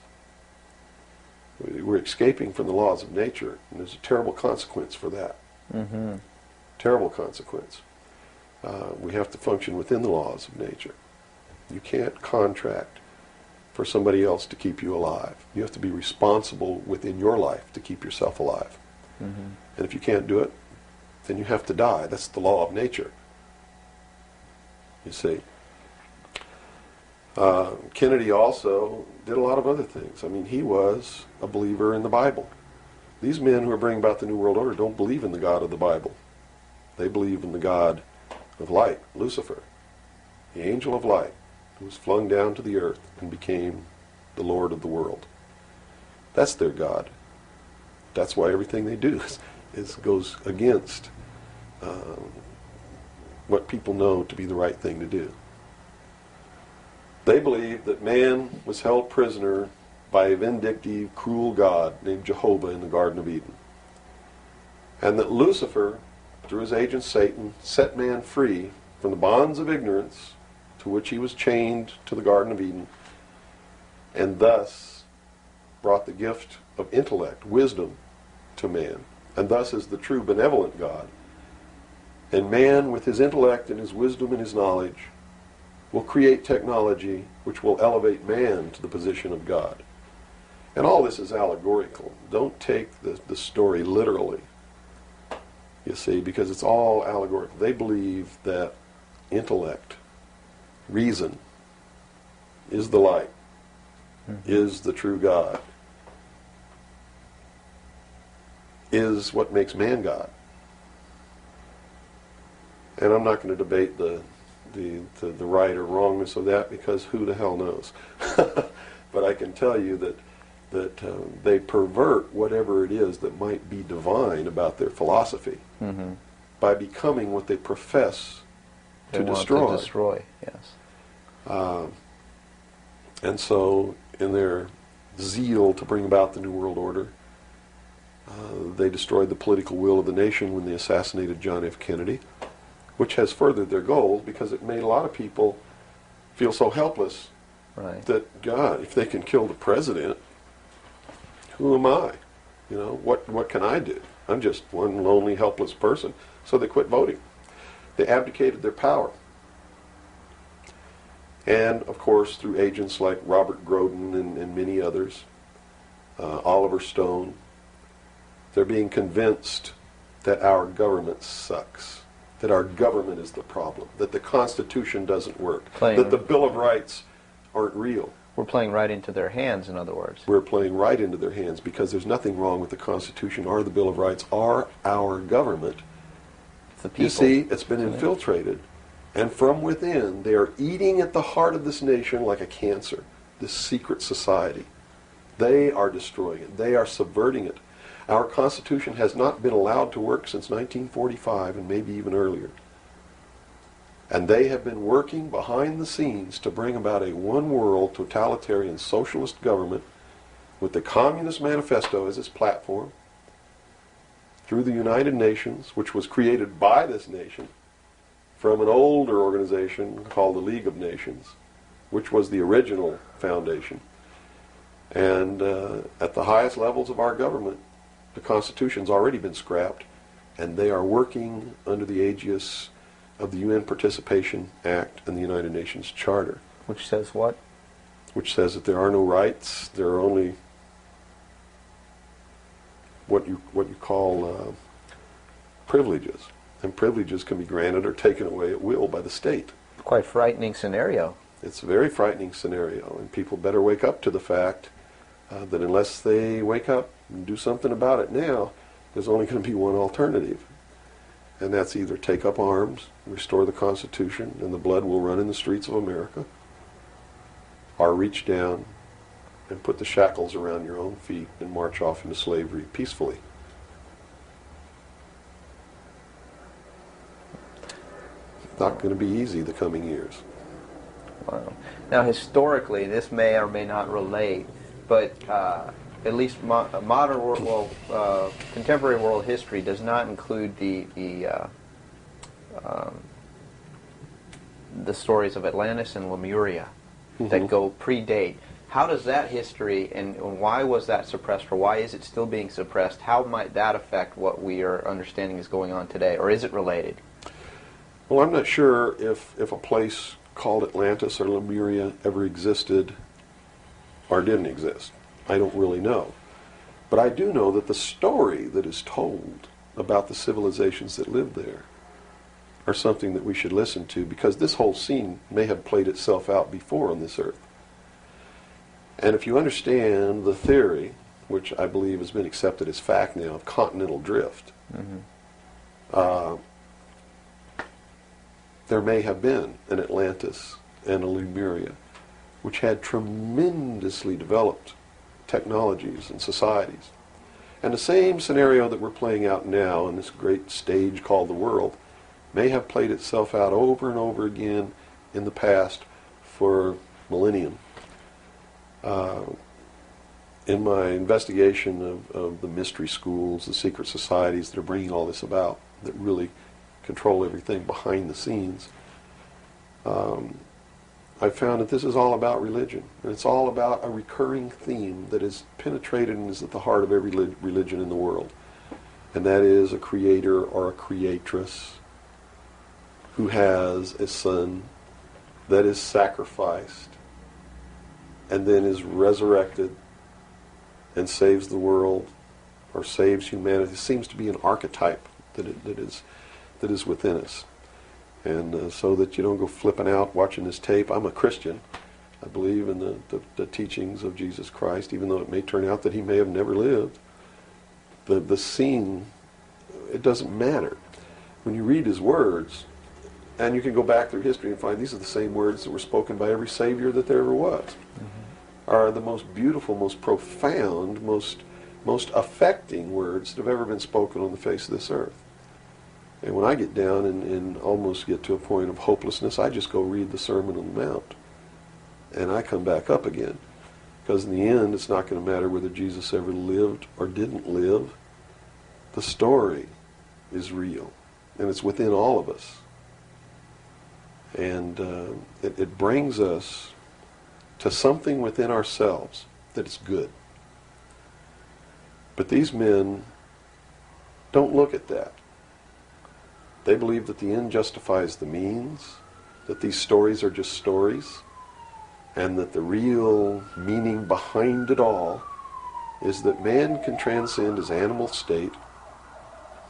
We're escaping from the laws of nature, and there's a terrible consequence for that. Mm-hmm. Terrible consequence. We have to function within the laws of nature. You can't contract for somebody else to keep you alive. You have to be responsible within your life to keep yourself alive. Mm-hmm. And if you can't do it, then you have to die. That's the law of nature. You see. Kennedy also did a lot of other things. I mean, he was a believer in the Bible. These men who are bringing about the New World Order don't believe in the God of the Bible. They believe in the God of light, Lucifer, the angel of light, who was flung down to the earth and became the Lord of the world. That's their God. That's why everything they do goes against what people know to be the right thing to do. They believe that man was held prisoner by a vindictive, cruel God named Jehovah in the Garden of Eden. And that Lucifer, through his agent Satan, set man free from the bonds of ignorance to which he was chained to the Garden of Eden, and thus brought the gift of intellect, wisdom, to man, and thus is the true benevolent God. And man, with his intellect and his wisdom and his knowledge, will create technology which will elevate man to the position of God. And all this is allegorical. Don't take the story literally. You see, because it's all allegorical. They believe that intellect, reason, is the light, is the true God, is what makes man God. And I'm not going to debate the right or wrongness of that, because who the hell knows? But I can tell you that they pervert whatever it is that might be divine about their philosophy by becoming what they profess They to want destroy. To destroy, yes. And so, in their zeal to bring about the New World Order, they destroyed the political will of the nation when they assassinated John F. Kennedy, which has furthered their goals, because it made a lot of people feel so helpless Right. that, God, if they can kill the president, who am I? You know, what can I do? I'm just one lonely, helpless person. So they quit voting. They abdicated their power. And, of course, through agents like Robert Groden and many others, Oliver Stone, they're being convinced that our government sucks, that our government is the problem, that the Constitution doesn't work, that the Bill of Rights aren't real. We're playing right into their hands, in other words. We're playing right into their hands, because there's nothing wrong with the Constitution or the Bill of Rights or our government. It's the people. You see, it's been infiltrated. And from within, they are eating at the heart of this nation like a cancer, this secret society. They are destroying it. They are subverting it. Our Constitution has not been allowed to work since 1945, and maybe even earlier. And they have been working behind the scenes to bring about a one-world totalitarian socialist government with the Communist Manifesto as its platform, through the United Nations, which was created by this nation from an older organization called the League of Nations, which was the original foundation. And at the highest levels of our government, the Constitution's already been scrapped, and they are working under the aegis of the UN Participation Act and the United Nations Charter. Which says what? Which says that there are no rights, there are only what you call privileges. And privileges can be granted or taken away at will by the state. Quite frightening scenario. It's a very frightening scenario, and people better wake up to the fact that unless they wake up and do something about it now, there's only going to be one alternative. And that's either take up arms, restore the Constitution, and the blood will run in the streets of America, or reach down and put the shackles around your own feet and march off into slavery peacefully. Not going to be easy the coming years. Wow. Now, historically, this may or may not relate, but at least modern world, contemporary world history does not include the stories of Atlantis and Lemuria that go predate. How does that history, and why was that suppressed, or why is it still being suppressed? How might that affect what we are understanding is going on today, or is it related? Well, I'm not sure if a place called Atlantis or Lemuria ever existed or didn't exist. I don't really know. But I do know that the story that is told about the civilizations that lived there are something that we should listen to, because this whole scene may have played itself out before on this earth. And if you understand the theory, which I believe has been accepted as fact now, of continental drift, there may have been an Atlantis and a Lemuria, which had tremendously developed technologies and societies. And the same scenario that we're playing out now in this great stage called the world may have played itself out over and over again in the past for millennium. In my investigation of the mystery schools, the secret societies that are bringing all this about, that really control everything behind the scenes, I found that this is all about religion. And it's all about a recurring theme that is penetrated and is at the heart of every religion in the world. And that is a creator or a creatress who has a son that is sacrificed and then is resurrected and saves the world or saves humanity. It seems to be an archetype that is within us. And so that you don't go flipping out watching this tape. I'm a Christian. I believe in the teachings of Jesus Christ, even though it may turn out that he may have never lived. The scene, it doesn't matter. When you read his words, and you can go back through history and find these are the same words that were spoken by every Savior that there ever was, are the most beautiful, most profound, most affecting words that have ever been spoken on the face of this earth. And when I get down and almost get to a point of hopelessness, I just go read the Sermon on the Mount. And I come back up again. Because in the end, it's not going to matter whether Jesus ever lived or didn't live. The story is real. And it's within all of us. And it brings us to something within ourselves that is good. But these men don't look at that. They believe that the end justifies the means, that these stories are just stories, and that the real meaning behind it all is that man can transcend his animal state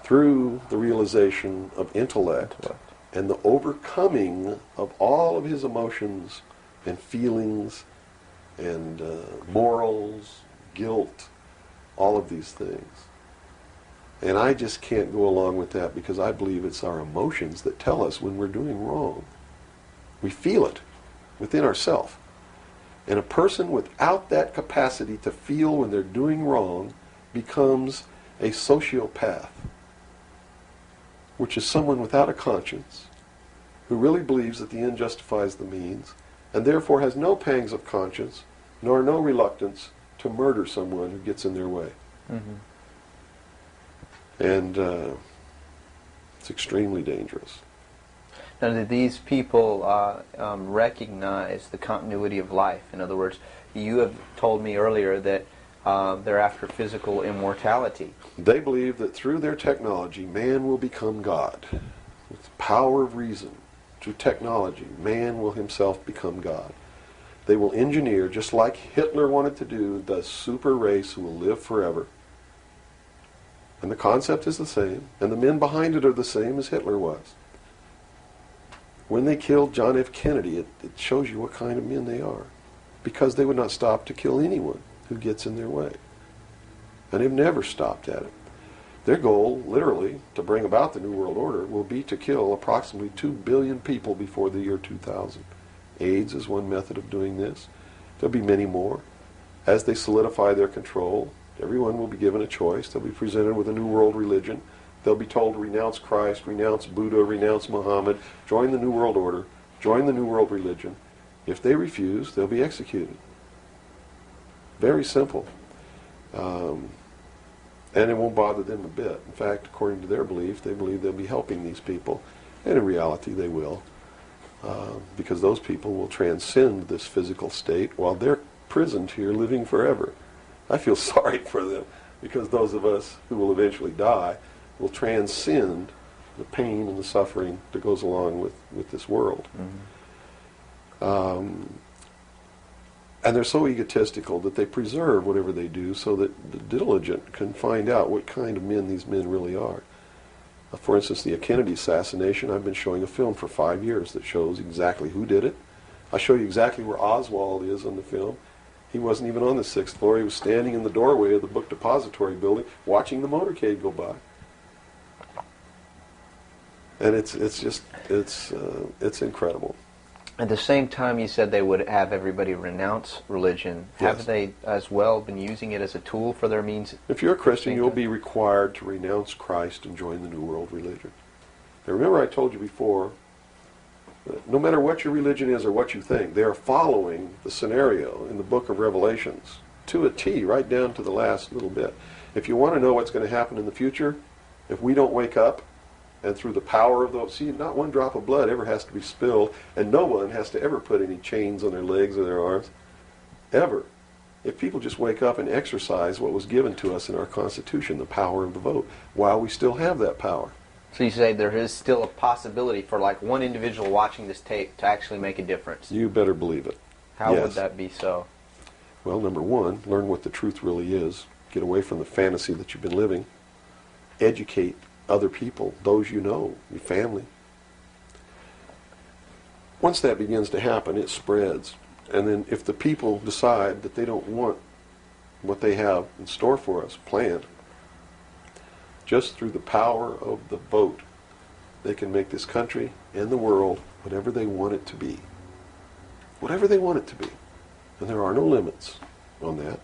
through the realization of intellect and the overcoming of all of his emotions and feelings and morals, guilt, all of these things. And I just can't go along with that because I believe it's our emotions that tell us when we're doing wrong. We feel it within ourselves. And a person without that capacity to feel when they're doing wrong becomes a sociopath, which is someone without a conscience who really believes that the end justifies the means and therefore has no pangs of conscience nor no reluctance to murder someone who gets in their way. Mm-hmm. And it's extremely dangerous. Now, do these people recognize the continuity of life? In other words, you have told me earlier that they're after physical immortality. They believe that through their technology, man will become God. With the power of reason, through technology, man will himself become God. They will engineer, just like Hitler wanted to do, the super race who will live forever. And the concept is the same, and the men behind it are the same as Hitler was. When they killed John F. Kennedy, it shows you what kind of men they are. Because they would not stop to kill anyone who gets in their way. And they've never stopped at it. Their goal, literally, to bring about the New World Order will be to kill approximately 2 billion people before the year 2000. AIDS is one method of doing this. There'll be many more. As they solidify their control, everyone will be given a choice. They'll be presented with a new world religion. They'll be told to renounce Christ, renounce Buddha, renounce Muhammad, join the New World Order, join the New World Religion. If they refuse, they'll be executed. Very simple. And it won't bother them a bit. In fact, according to their belief, they believe they'll be helping these people. And in reality, they will. Because those people will transcend this physical state while they're prisoned here living forever. I feel sorry for them because those of us who will eventually die will transcend the pain and the suffering that goes along with this world. Mm-hmm. And they're so egotistical that they preserve whatever they do so that the diligent can find out what kind of men these men really are. For instance, the Kennedy assassination, I've been showing a film for 5 years that shows exactly who did it. I show you exactly where Oswald is on the film. He wasn't even on the 6th floor. He was standing in the doorway of the book depository building watching the motorcade go by. And it's incredible. At the same time, you said they would have everybody renounce religion. Yes. Have they as well been using it as a tool for their means? If you're a Christian, you'll be required to renounce Christ and join the New World Religion. Now remember I told you before, no matter what your religion is or what you think, they are following the scenario in the book of Revelations to a T, right down to the last little bit. If you want to know what's going to happen in the future, if we don't wake up, and through the power of those, see, not one drop of blood ever has to be spilled, and no one has to ever put any chains on their legs or their arms, ever. If people just wake up and exercise what was given to us in our Constitution, the power of the vote, while we still have that power. So you say there is still a possibility for like one individual watching this tape to actually make a difference. You better believe it. How Yes. would that be so? Well, number one, learn what the truth really is. Get away from the fantasy that you've been living. Educate other people, those you know, your family. Once that begins to happen, it spreads. And then if the people decide that they don't want what they have in store for us planned, just through the power of the vote, they can make this country and the world whatever they want it to be. Whatever they want it to be. And there are no limits on that,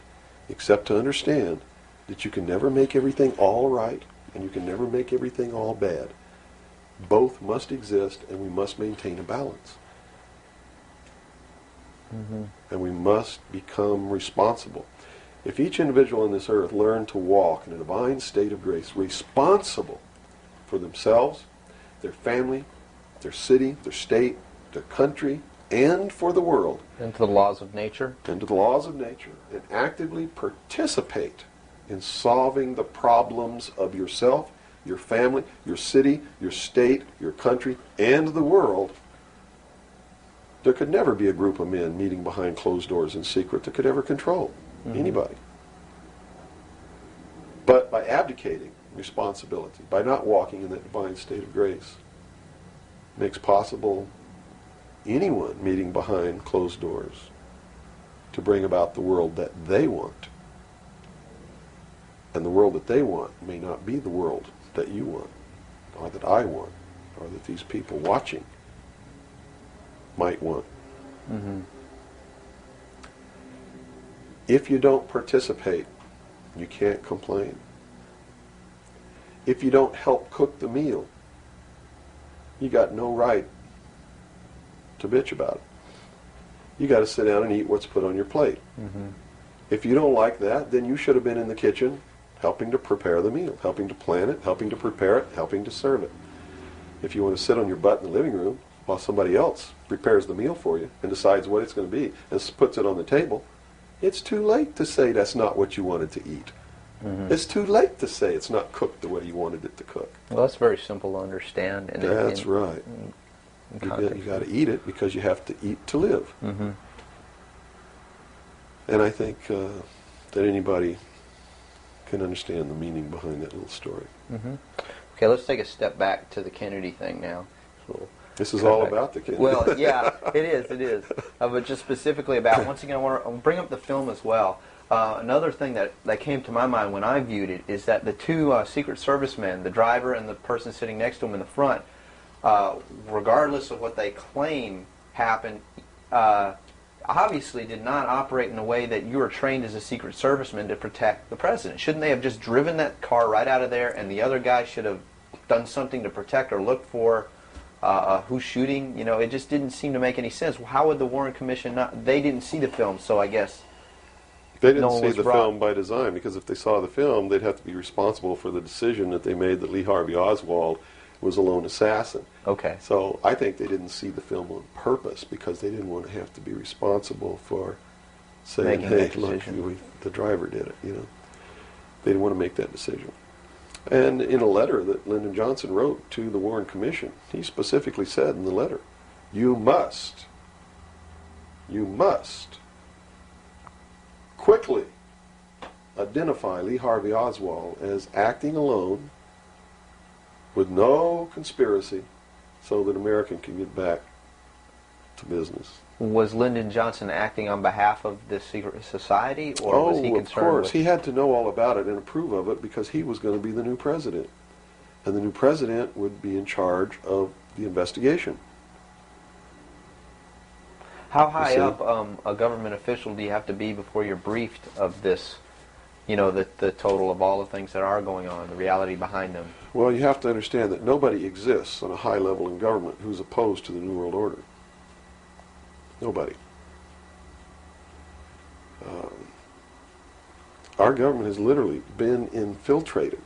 except to understand that you can never make everything all right, and you can never make everything all bad. Both must exist, and we must maintain a balance. And we must become responsible. If each individual on this earth learned to walk in a divine state of grace, responsible for themselves, their family, their city, their state, their country, and for the world, Into the laws of nature. and to the laws of nature, and actively participate in solving the problems of yourself, your family, your city, your state, your country, and the world, there could never be a group of men meeting behind closed doors in secret that could ever control anybody. But by abdicating responsibility, by not walking in that divine state of grace, makes possible anyone meeting behind closed doors to bring about the world that they want. And the world that they want may not be the world that you want, or that I want, or that these people watching might want. If you don't participate, you can't complain. If you don't help cook the meal, you got no right to bitch about it. You got to sit down and eat what's put on your plate. If you don't like that, then you should have been in the kitchen helping to prepare the meal, helping to plan it, helping to prepare it, helping to serve it. If you want to sit on your butt in the living room while somebody else prepares the meal for you and decides what it's going to be and puts it on the table, it's too late to say that's not what you wanted to eat. It's too late to say it's not cooked the way you wanted it to cook. Well, that's very simple to understand. And That's right. You got to eat it because you have to eat to live. And I think that anybody can understand the meaning behind that little story. Okay, let's take a step back to the Kennedy thing now. This is all about the Kennedy. Well, yeah, it is. But just specifically about, once again, I want to bring up the film as well. Another thing that came to my mind when I viewed it is that the two Secret Service men, the driver and the person sitting next to him in the front, regardless of what they claim happened, obviously did not operate in a way that you were trained as a Secret Serviceman to protect the president. Shouldn't they have just driven that car right out of there, and the other guy should have done something to protect or look for who's shooting? You know, it just didn't seem to make any sense. How would the Warren Commission not? They didn't see the film, so I guess they didn't no one see was the brought. film by design, because if they saw the film, they'd have to be responsible for the decision that they made that Lee Harvey Oswald was a lone assassin. Okay. So I think they didn't see the film on purpose because they didn't want to have to be responsible for saying, Making hey, that look, decision. the driver did it, you know. They didn't want to make that decision. And in a letter that Lyndon Johnson wrote to the Warren Commission, he specifically said in the letter, you must quickly identify Lee Harvey Oswald as acting alone with no conspiracy so that America can get back to business. Was Lyndon Johnson acting on behalf of the secret society, or was he concerned of course. with? He had to know all about it and approve of it because he was going to be the new president. And the new president would be in charge of the investigation. How high see? up a government official do you have to be before you're briefed of this, you know, the total of all the things that are going on, the reality behind them? Well, you have to understand that nobody exists on a high level in government who's opposed to the New World Order. Nobody. Our government has literally been infiltrated.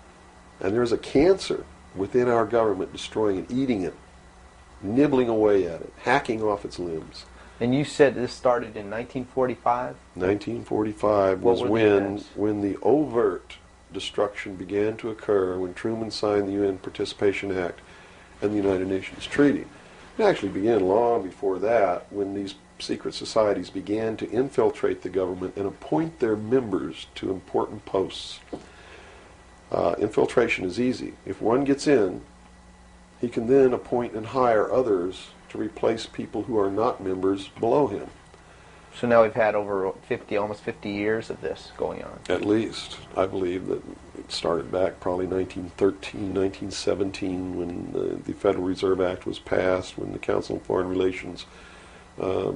And there's a cancer within our government destroying it, eating it, nibbling away at it, hacking off its limbs. And you said this started in 1945? 1945 What was were the when events? the overt destruction began to occur, when Truman signed the UN Participation Act and the United Nations Treaty. It actually began long before that, when these secret societies began to infiltrate the government and appoint their members to important posts. Infiltration is easy. If one gets in, he can then appoint and hire others to replace people who are not members below him. So now we've had over 50, almost 50 years of this going on. At least, I believe that it started back probably 1913, 1917, when the Federal Reserve Act was passed, when the Council on Foreign Relations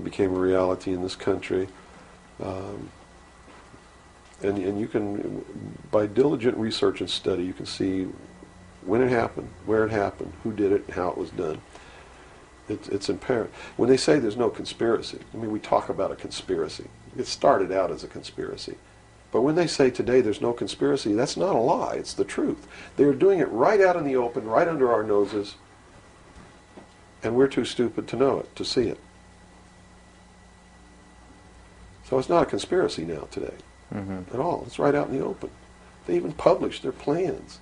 became a reality in this country. And you can, by diligent research and study, you can see when it happened, where it happened, who did it, and how it was done. It's apparent. When they say there's no conspiracy, I mean, we talk about a conspiracy. It started out as a conspiracy. But when they say today there's no conspiracy, that's not a lie. It's the truth. They're doing it right out in the open, right under our noses, and we're too stupid to know it, to see it. So it's not a conspiracy now today at all. It's right out in the open. They even published their plans.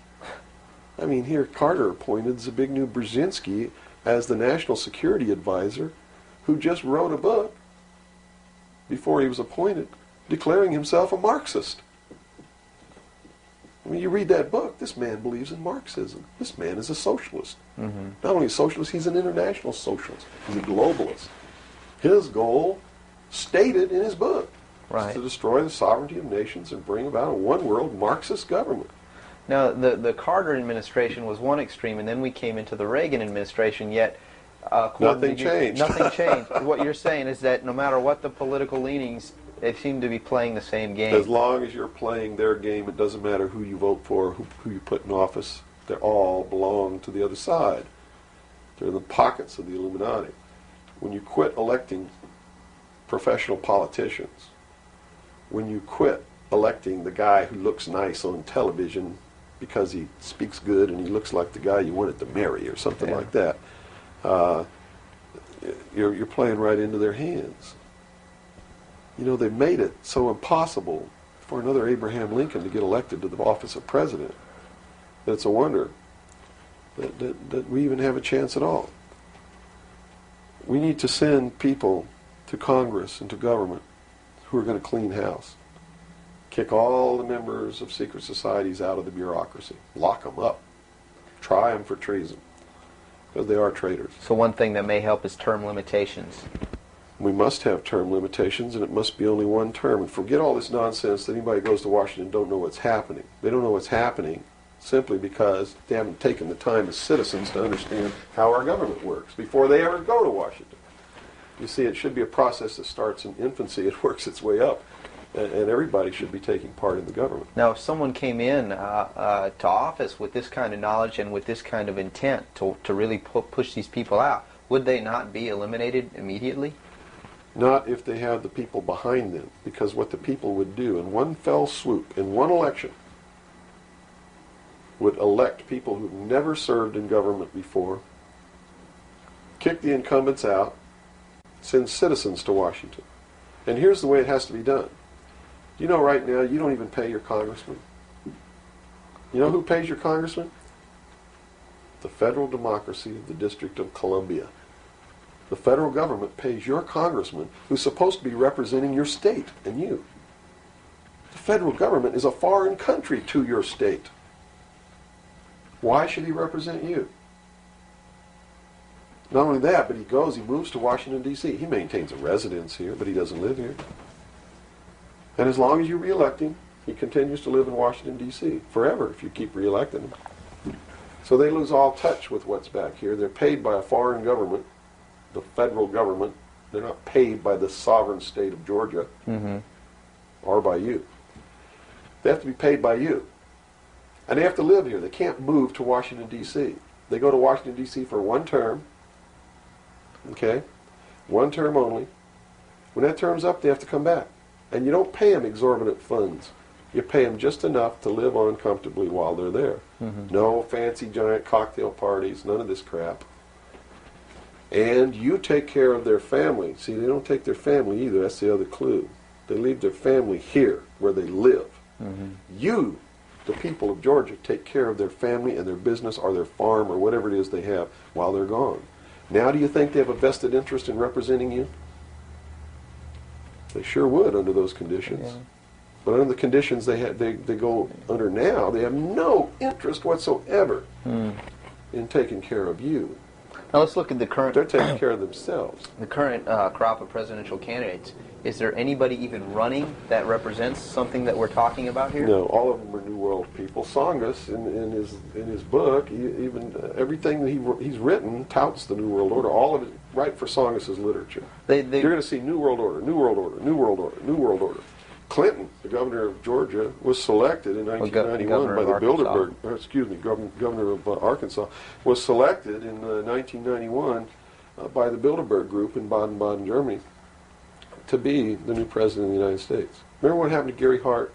I mean, here Carter appointed Zbigniew Brzezinski as the National Security Advisor, who just wrote a book before he was appointed, declaring himself a Marxist. I mean, you read that book, this man believes in Marxism. This man is a socialist. Not only a socialist, he's an international socialist. He's a globalist. His goal, stated in his book, is to destroy the sovereignty of nations and bring about a one-world Marxist government. Now, the Carter administration was one extreme, and then we came into the Reagan administration, yet nothing changed. Nothing changed. What you're saying is that no matter what the political leanings, they seem to be playing the same game. As long as you're playing their game, it doesn't matter who you vote for, who you put in office. They all belong to the other side. They're in the pockets of the Illuminati. When you quit electing professional politicians, when you quit electing the guy who looks nice on television because he speaks good and he looks like the guy you wanted to marry or something like that, you're playing right into their hands. You know, they made it so impossible for another Abraham Lincoln to get elected to the office of president that it's a wonder that we even have a chance at all. We need to send people to Congress and to government who are going to clean house. Kick all the members of secret societies out of the bureaucracy. Lock them up. Try them for treason. Because they are traitors. So one thing that may help is term limitations. We must have term limitations, and it must be only one term. And forget all this nonsense that anybody goes to Washington and don't know what's happening. They don't know what's happening simply because they haven't taken the time as citizens to understand how our government works before they ever go to Washington. You see, it should be a process that starts in infancy. It works its way up. And everybody should be taking part in the government. Now, if someone came in to office with this kind of knowledge and with this kind of intent to really push these people out, would they not be eliminated immediately? Not if they have the people behind them, because what the people would do in one fell swoop, in one election, would elect people who've never served in government before, kick the incumbents out, send citizens to Washington. And here's the way it has to be done. You know, right now, you don't even pay your congressman. You know who pays your congressman? The federal democracy of the District of Columbia. The federal government pays your congressman, who's supposed to be representing your state and you. The federal government is a foreign country to your state. Why should he represent you? Not only that, but he moves to Washington, D.C. He maintains a residence here, but he doesn't live here. And as long as you re-elect him, he continues to live in Washington, D.C. forever if you keep re-electing him. So they lose all touch with what's back here. They're paid by a foreign government, the federal government. They're not paid by the sovereign state of Georgia or by you. They have to be paid by you. And they have to live here. They can't move to Washington, D.C. They go to Washington, D.C. for one term. Okay? One term only. When that term's up, they have to come back. And you don't pay them exorbitant funds. You pay them just enough to live on comfortably while they're there. No fancy giant cocktail parties, none of this crap. And you take care of their family. See, they don't take their family either. That's the other clue. They leave their family here where they live. You, the people of Georgia, take care of their family and their business or their farm or whatever it is they have while they're gone. Now do you think they have a vested interest in representing you? They sure would under those conditions. But under the conditions they go under now, they have no interest whatsoever in taking care of you. Now let's look at the current They're taking care of themselves. crop of presidential candidates. Is there anybody even running that represents something that we're talking about here? No, all of them are New World people. Tsongas, in his book, even everything that he's written touts the New World Order. All of it, right for Tsongas' literature. You're going to see New World Order, New World Order, New World Order, New World Order. Clinton, the governor of Georgia, was selected in 1991 by the Bilderberg. Governor of Arkansas was selected in 1991 by the Bilderberg Group in Baden-Baden, Germany, to be the new president of the United States. Remember what happened to Gary Hart?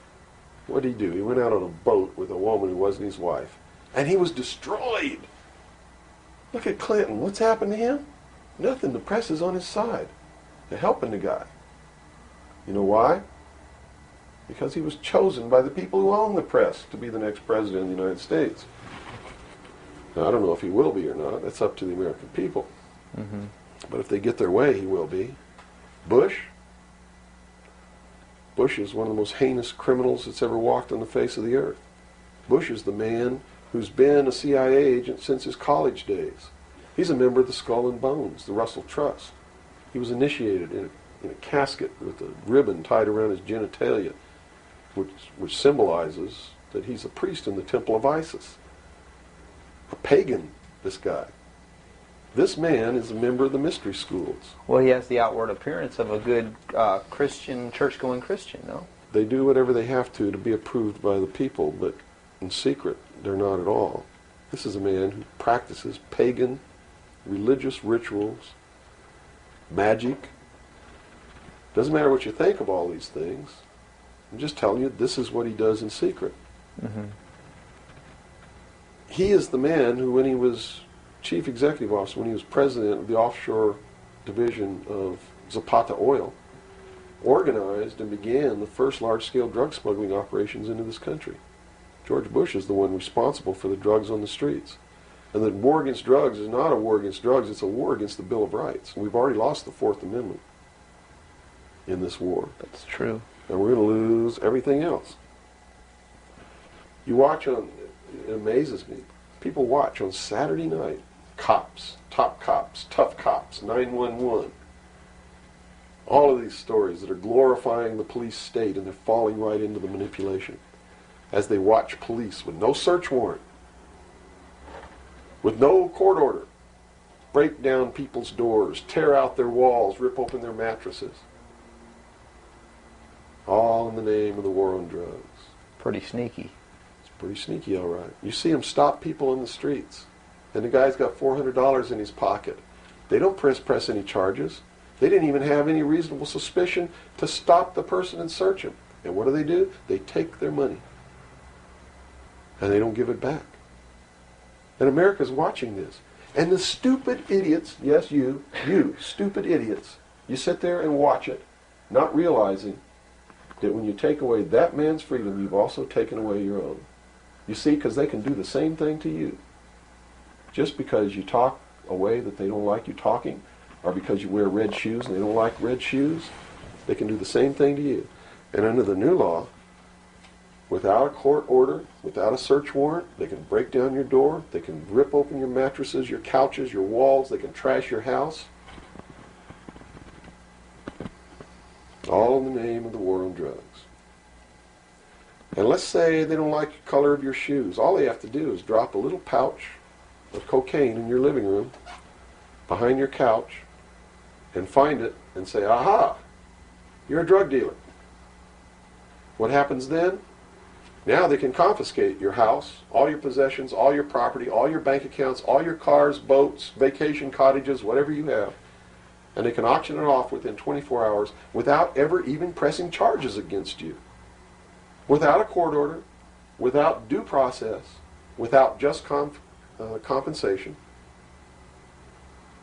What did he do? He went out on a boat with a woman who wasn't his wife, and he was destroyed. Look at Clinton. What's happened to him? Nothing. The press is on his side. They're helping the guy. You know why? Because he was chosen by the people who own the press to be the next president of the United States. Now, I don't know if he will be or not. That's up to the American people. Mm-hmm. But if they get their way, he will be. Bush is one of the most heinous criminals that's ever walked on the face of the earth. Bush is the man who's been a CIA agent since his college days. He's a member of the Skull and Bones, the Russell Trust. He was initiated in a casket with a ribbon tied around his genitalia, which symbolizes that he's a priest in the temple of Isis. A pagan, this guy. This man is a member of the mystery schools. Well, he has the outward appearance of a good Christian, church-going Christian, no? They do whatever they have to be approved by the people, but in secret, they're not at all. This is a man who practices pagan religious rituals, magic. Doesn't matter what you think of all these things. I'm just telling you, this is what he does in secret. Mm-hmm. He is the man who, when he was chief executive officer, when he was president of the offshore division of Zapata Oil, organized and began the first large-scale drug smuggling operations into this country. George Bush is the one responsible for the drugs on the streets. And the war against drugs is not a war against drugs, it's a war against the Bill of Rights. And we've already lost the Fourth Amendment in this war. That's true. And we're going to lose everything else. You watch on, it amazes me, people watch on Saturday night, cops, top cops, tough cops, 911. All of these stories that are glorifying the police state, and they're falling right into the manipulation as they watch police with no search warrant, with no court order, break down people's doors, tear out their walls, rip open their mattresses. All in the name of the war on drugs. Pretty sneaky. It's pretty sneaky, all right. You see them stop people in the streets, and the guy's got $400 in his pocket. They don't press any charges. They didn't even have any reasonable suspicion to stop the person and search him. And what do? They take their money. And they don't give it back. And America's watching this. And the stupid idiots, yes, you stupid idiots, you sit there and watch it, not realizing that when you take away that man's freedom, you've also taken away your own. You see, because they can do the same thing to you. Just because you talk a way that they don't like you talking, or because you wear red shoes and they don't like red shoes, they can do the same thing to you. And under the new law, without a court order, without a search warrant, they can break down your door, they can rip open your mattresses, your couches, your walls, they can trash your house. All in the name of the war on drugs. And let's say they don't like the color of your shoes. All they have to do is drop a little pouch of cocaine in your living room, behind your couch, and find it and say, aha, you're a drug dealer. What happens then? Now they can confiscate your house, all your possessions, all your property, all your bank accounts, all your cars, boats, vacation cottages, whatever you have. And they can auction it off within 24 hours without ever even pressing charges against you. Without a court order, without due process, without just compensation.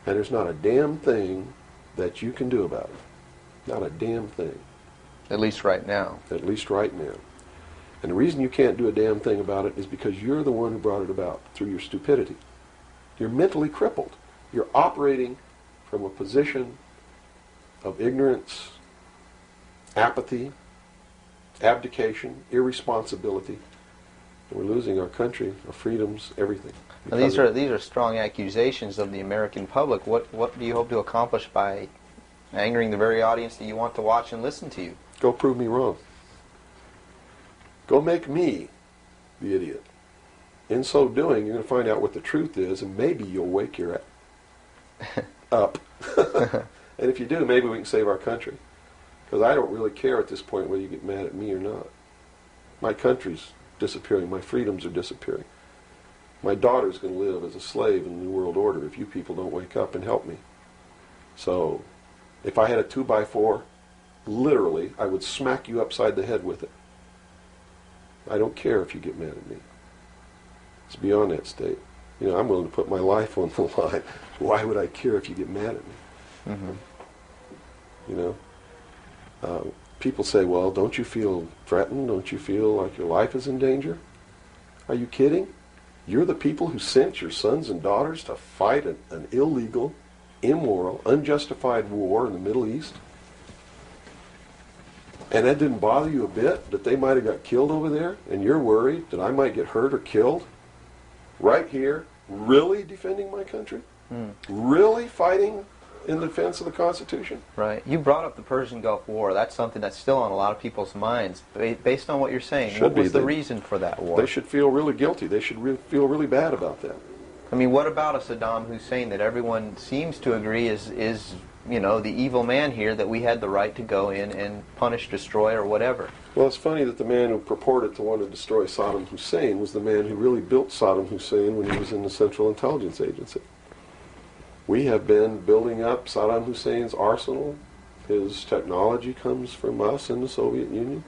And there's not a damn thing that you can do about it. Not a damn thing. At least right now. At least right now. And the reason you can't do a damn thing about it is because you're the one who brought it about through your stupidity. You're mentally crippled. You're operating from a position of ignorance, apathy, abdication, irresponsibility. And we're losing our country, our freedoms, everything. Now, these are strong accusations of the American public. What do you hope to accomplish by angering the very audience that you want to watch and listen to you? Go prove me wrong. Go make me the idiot. In so doing, you're going to find out what the truth is, and maybe you'll wake your up. And if you do, maybe we can save our country. Because I don't really care at this point whether you get mad at me or not. My country's disappearing. My freedoms are disappearing. My daughter's going to live as a slave in the New World Order if you people don't wake up and help me. So, if I had a 2x4, literally, I would smack you upside the head with it. I don't care if you get mad at me. It's beyond that state. You know, I'm willing to put my life on the line. Why would I care if you get mad at me? Mm-hmm. You know? People say, well, don't you feel threatened? Don't you feel like your life is in danger? Are you kidding? You're the people who sent your sons and daughters to fight an illegal, immoral, unjustified war in the Middle East? And that didn't bother you a bit, that they might have got killed over there, and you're worried that I might get hurt or killed? Right here, really defending my country? Really fighting in defense of the Constitution? Right. You brought up the Persian Gulf War. That's something that's still on a lot of people's minds. Based on what you're saying, what was the reason for that war? They should feel really guilty. They should feel really bad about that. I mean, what about a Saddam Hussein that everyone seems to agree is you know, the evil man here, that we had the right to go in and punish, destroy, or whatever? Well, it's funny that the man who purported to want to destroy Saddam Hussein was the man who really built Saddam Hussein when he was in the Central Intelligence Agency. We have been building up Saddam Hussein's arsenal. His technology comes from us in the Soviet Union.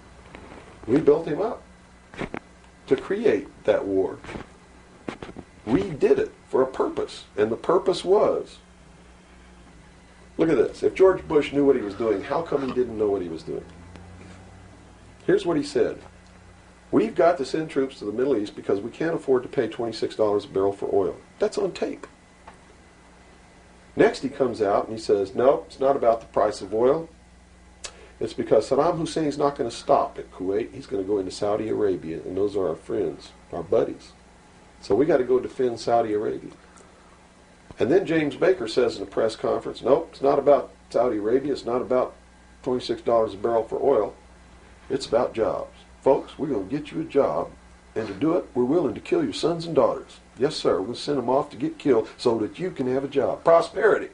We built him up to create that war. We did it for a purpose, and the purpose was, look at this. If George Bush knew what he was doing, how come he didn't know what he was doing? Here's what he said. We've got to send troops to the Middle East because we can't afford to pay $26 a barrel for oil. That's on tape. Next he comes out and he says, no, it's not about the price of oil. It's because Saddam Hussein's not going to stop at Kuwait. He's going to go into Saudi Arabia, and those are our friends, our buddies. So we got to go defend Saudi Arabia. And then James Baker says in a press conference, nope, it's not about Saudi Arabia. It's not about $26 a barrel for oil. It's about jobs. Folks, we're going to get you a job, and to do it, we're willing to kill your sons and daughters. Yes, sir, we're going to send them off to get killed so that you can have a job. Prosperity.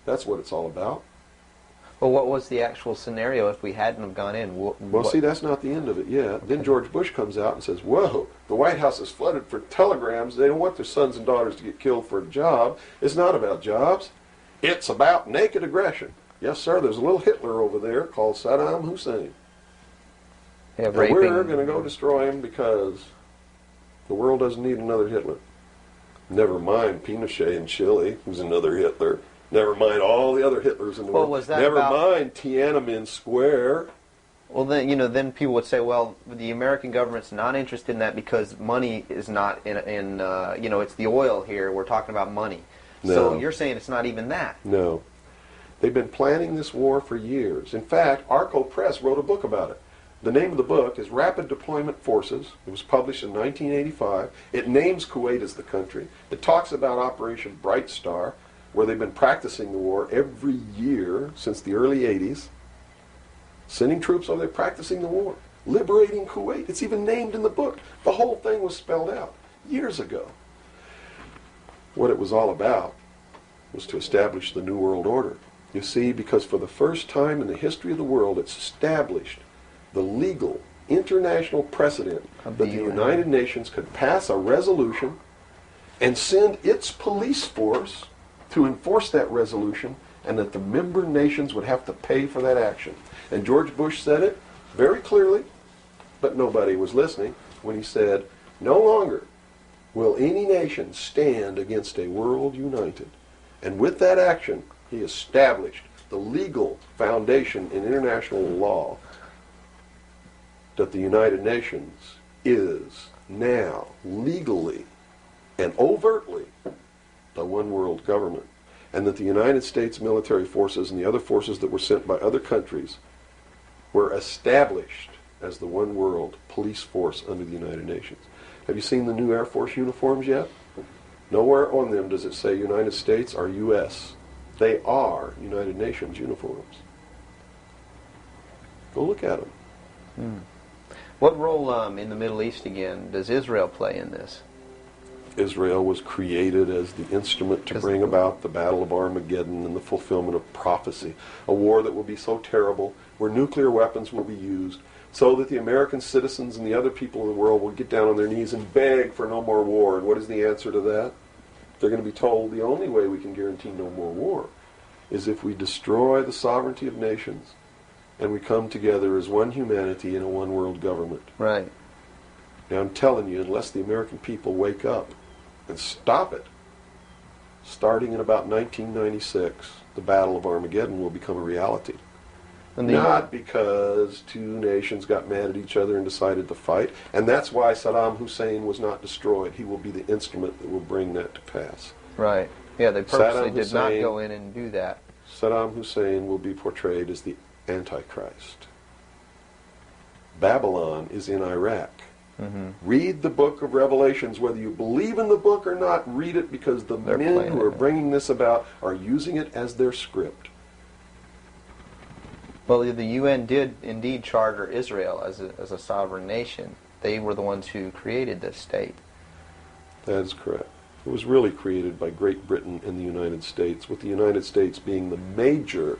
That's what it's all about. Well, what was the actual scenario if we hadn't have gone in? Well, see, that's not the end of it yet. Okay. Then George Bush comes out and says, whoa, the White House is flooded for telegrams. They don't want their sons and daughters to get killed for a job. It's not about jobs. It's about naked aggression. Yes, sir, there's a little Hitler over there called Saddam Hussein. Yeah, and we're going to go destroy him because the world doesn't need another Hitler. Never mind Pinochet in Chile, who's another Hitler. Never mind all the other Hitlers in the world. Was that Never mind Tiananmen Square. Well, then, you know, then people would say, well, the American government's not interested in that because money is not in you know, it's the oil here. We're talking about money. No. So you're saying it's not even that. No. They've been planning this war for years. In fact, Arco Press wrote a book about it. The name of the book is Rapid Deployment Forces. It was published in 1985. It names Kuwait as the country. It talks about Operation Bright Star, where they've been practicing the war every year since the early 80s. Sending troops over there practicing the war. Liberating Kuwait. It's even named in the book. The whole thing was spelled out years ago. What it was all about was to establish the New World Order. You see, because for the first time in the history of the world, it's established the legal international precedent that the United Nations could pass a resolution and send its police force to enforce that resolution, and that the member nations would have to pay for that action. And George Bush said it very clearly, but nobody was listening when he said, no longer will any nation stand against a world united. And with that action, he established the legal foundation in international law that the United Nations is now legally and overtly the one world government, and that the United States military forces and the other forces that were sent by other countries were established as the one world police force under the United Nations. Have you seen the new Air Force uniforms yet? Nowhere on them does it say United States or U.S. They are United Nations uniforms. Go look at them. What role in the Middle East again does Israel play in this? Israel was created as the instrument to bring about the Battle of Armageddon and the fulfillment of prophecy, a war that will be so terrible, where nuclear weapons will be used, so that the American citizens and the other people in the world will get down on their knees and beg for no more war. And what is the answer to that? They're going to be told the only way we can guarantee no more war is if we destroy the sovereignty of nations and we come together as one humanity in a one world government. Right. Now I'm telling you, unless the American people wake up and stop it, starting in about 1996, the Battle of Armageddon will become a reality. Not because two nations got mad at each other and decided to fight, and that's why Saddam Hussein was not destroyed. He will be the instrument that will bring that to pass. Right. Yeah, they purposely Saddam did not Hussein- go in and do that. Saddam Hussein will be portrayed as the Antichrist. Babylon is in Iraq. Read the book of Revelations. Whether you believe in the book or not, read it, because the They're men playing who are it. bringing this about are using it as their script. Well, the UN did indeed charter Israel as a sovereign nation. They were the ones who created this state. That is correct. It was really created by Great Britain and the United States, with the United States being the major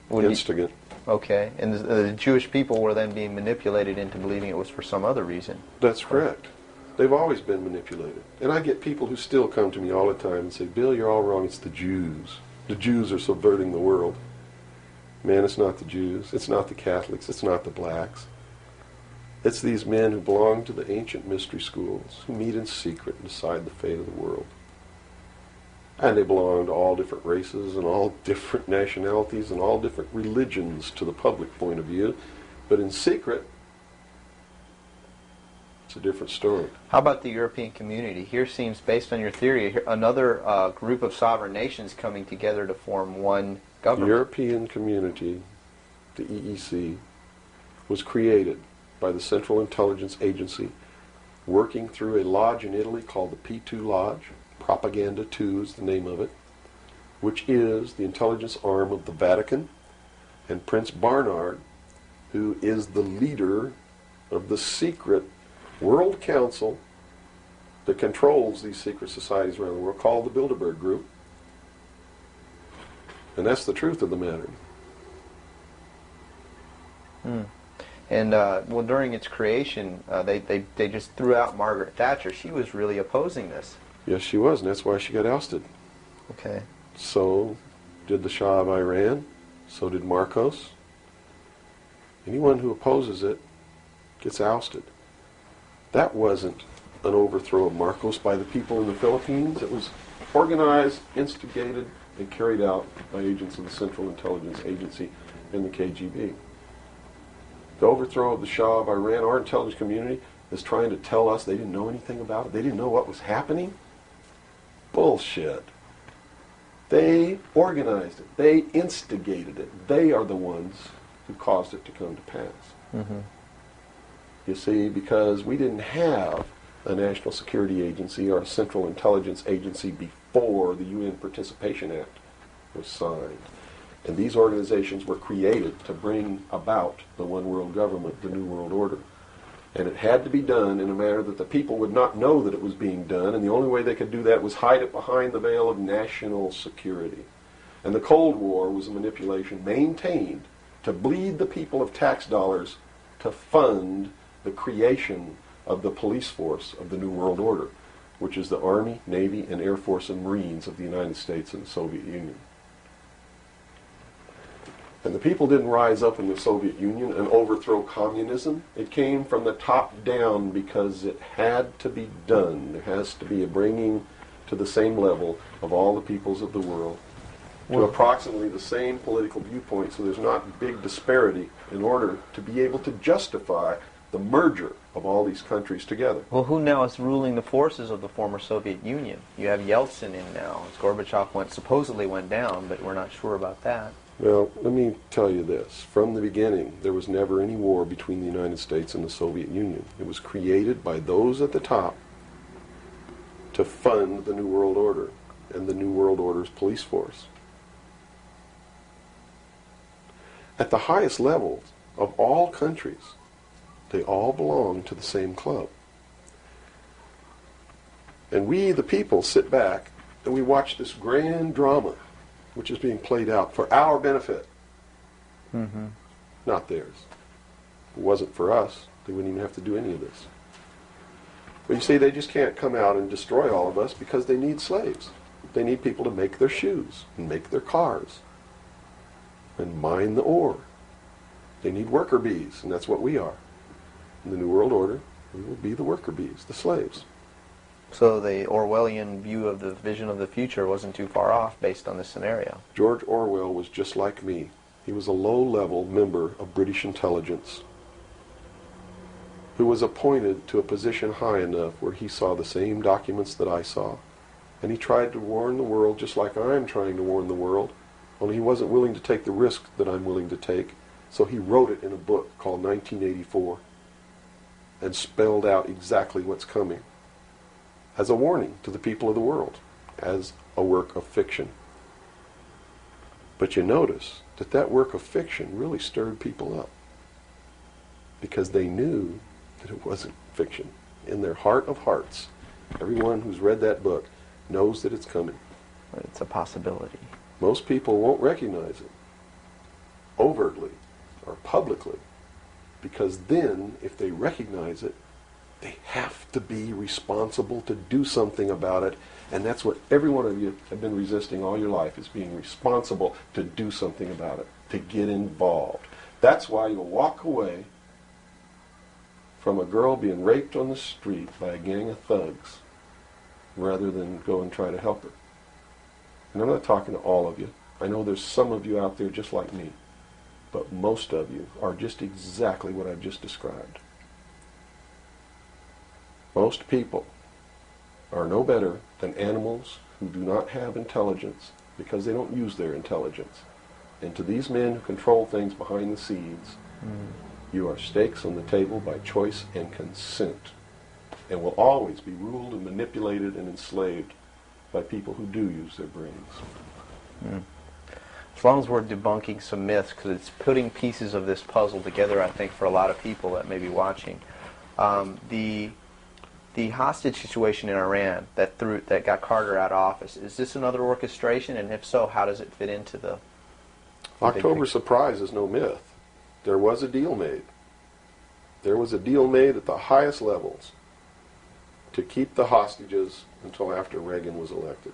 Would you- instigant. Okay, and the Jewish people were then being manipulated into believing it was for some other reason. That's correct. They've always been manipulated. And I get people who still come to me all the time and say, Bill, you're all wrong. It's the Jews. The Jews are subverting the world. Man, it's not the Jews. It's not the Catholics. It's not the blacks. It's these men who belong to the ancient mystery schools, who meet in secret and decide the fate of the world. And they belong to all different races and all different nationalities and all different religions to the public point of view. But in secret, it's a different story. How about the European community? Here seems, based on your theory, another group of sovereign nations coming together to form one The government. European Community, the EEC, was created by the Central Intelligence Agency, working through a lodge in Italy called the P2 Lodge. Propaganda 2 is the name of it, which is the intelligence arm of the Vatican. And Prince Bernhard, who is the leader of the secret World Council that controls these secret societies around the world, called the Bilderberg Group. And that's the truth of the matter. And well, during its creation, they just threw out Margaret Thatcher. She was really opposing this. Yes, she was, and that's why she got ousted. Okay. So did the Shah of Iran. So did Marcos. Anyone who opposes it gets ousted. That wasn't an overthrow of Marcos by the people in the Philippines. It was organized, instigated, and carried out by agents of the Central Intelligence Agency and the KGB. The overthrow of the Shah of Iran, our intelligence community is trying to tell us they didn't know anything about it. They didn't know what was happening. Bullshit. They organized it. They instigated it. They are the ones who caused it to come to pass. You see, because we didn't have a National Security Agency or a Central Intelligence Agency before the UN Participation Act was signed. And these organizations were created to bring about the one world government, the New World Order. And it had to be done in a manner that the people would not know that it was being done, and the only way they could do that was hide it behind the veil of national security. And the Cold War was a manipulation maintained to bleed the people of tax dollars to fund the creation of the police force of the New World Order, which is the Army, Navy, and Air Force and Marines of the United States and the Soviet Union. And the people didn't rise up in the Soviet Union and overthrow communism. It came from the top down because it had to be done. There has to be a bringing to the same level of all the peoples of the world to approximately the same political viewpoint, so there's not big disparity in order to be able to justify the merger of all these countries together. Well, who now is ruling the forces of the former Soviet Union? You have Yeltsin in now. Gorbachev supposedly went down, but we're not sure about that. Well, let me tell you this. From the beginning, there was never any war between the United States and the Soviet Union. It was created by those at the top to fund the New World Order and the New World Order's police force. At the highest levels of all countries, they all belong to the same club. And we, the people, sit back and we watch this grand drama which is being played out for our benefit, not theirs. If it wasn't for us, they wouldn't even have to do any of this. But you see, they just can't come out and destroy all of us because they need slaves. They need people to make their shoes and make their cars and mine the ore. They need worker bees, and that's what we are. In the New World Order, we will be the worker bees, the slaves. So the Orwellian view of the vision of the future wasn't too far off based on this scenario. George Orwell was just like me. He was a low-level member of British intelligence who was appointed to a position high enough where he saw the same documents that I saw. And he tried to warn the world just like I'm trying to warn the world, only he wasn't willing to take the risk that I'm willing to take. So he wrote it in a book called 1984 and spelled out exactly what's coming as a warning to the people of the world, as a work of fiction. But you notice that that work of fiction really stirred people up because they knew that it wasn't fiction. In their heart of hearts, everyone who's read that book knows that it's coming. It's a possibility. Most people won't recognize it overtly or publicly because then, if they recognize it, they have to be responsible to do something about it. And that's what every one of you have been resisting all your life, is being responsible to do something about it, to get involved. That's why you'll walk away from a girl being raped on the street by a gang of thugs rather than go and try to help her. And I'm not talking to all of you. I know there's some of you out there just like me. But most of you are just exactly what I've just described. Most people are no better than animals who do not have intelligence because they don't use their intelligence. And to these men who control things behind the scenes, you are steaks on the table by choice and consent, and will always be ruled and manipulated and enslaved by people who do use their brains. As long as we're debunking some myths, because it's putting pieces of this puzzle together, I think, for a lot of people that may be watching. The hostage situation in Iran that got Carter out of office, is this another orchestration? And if so, how does it fit into the October surprise is no myth. There was a deal made. There was a deal made at the highest levels to keep the hostages until after Reagan was elected.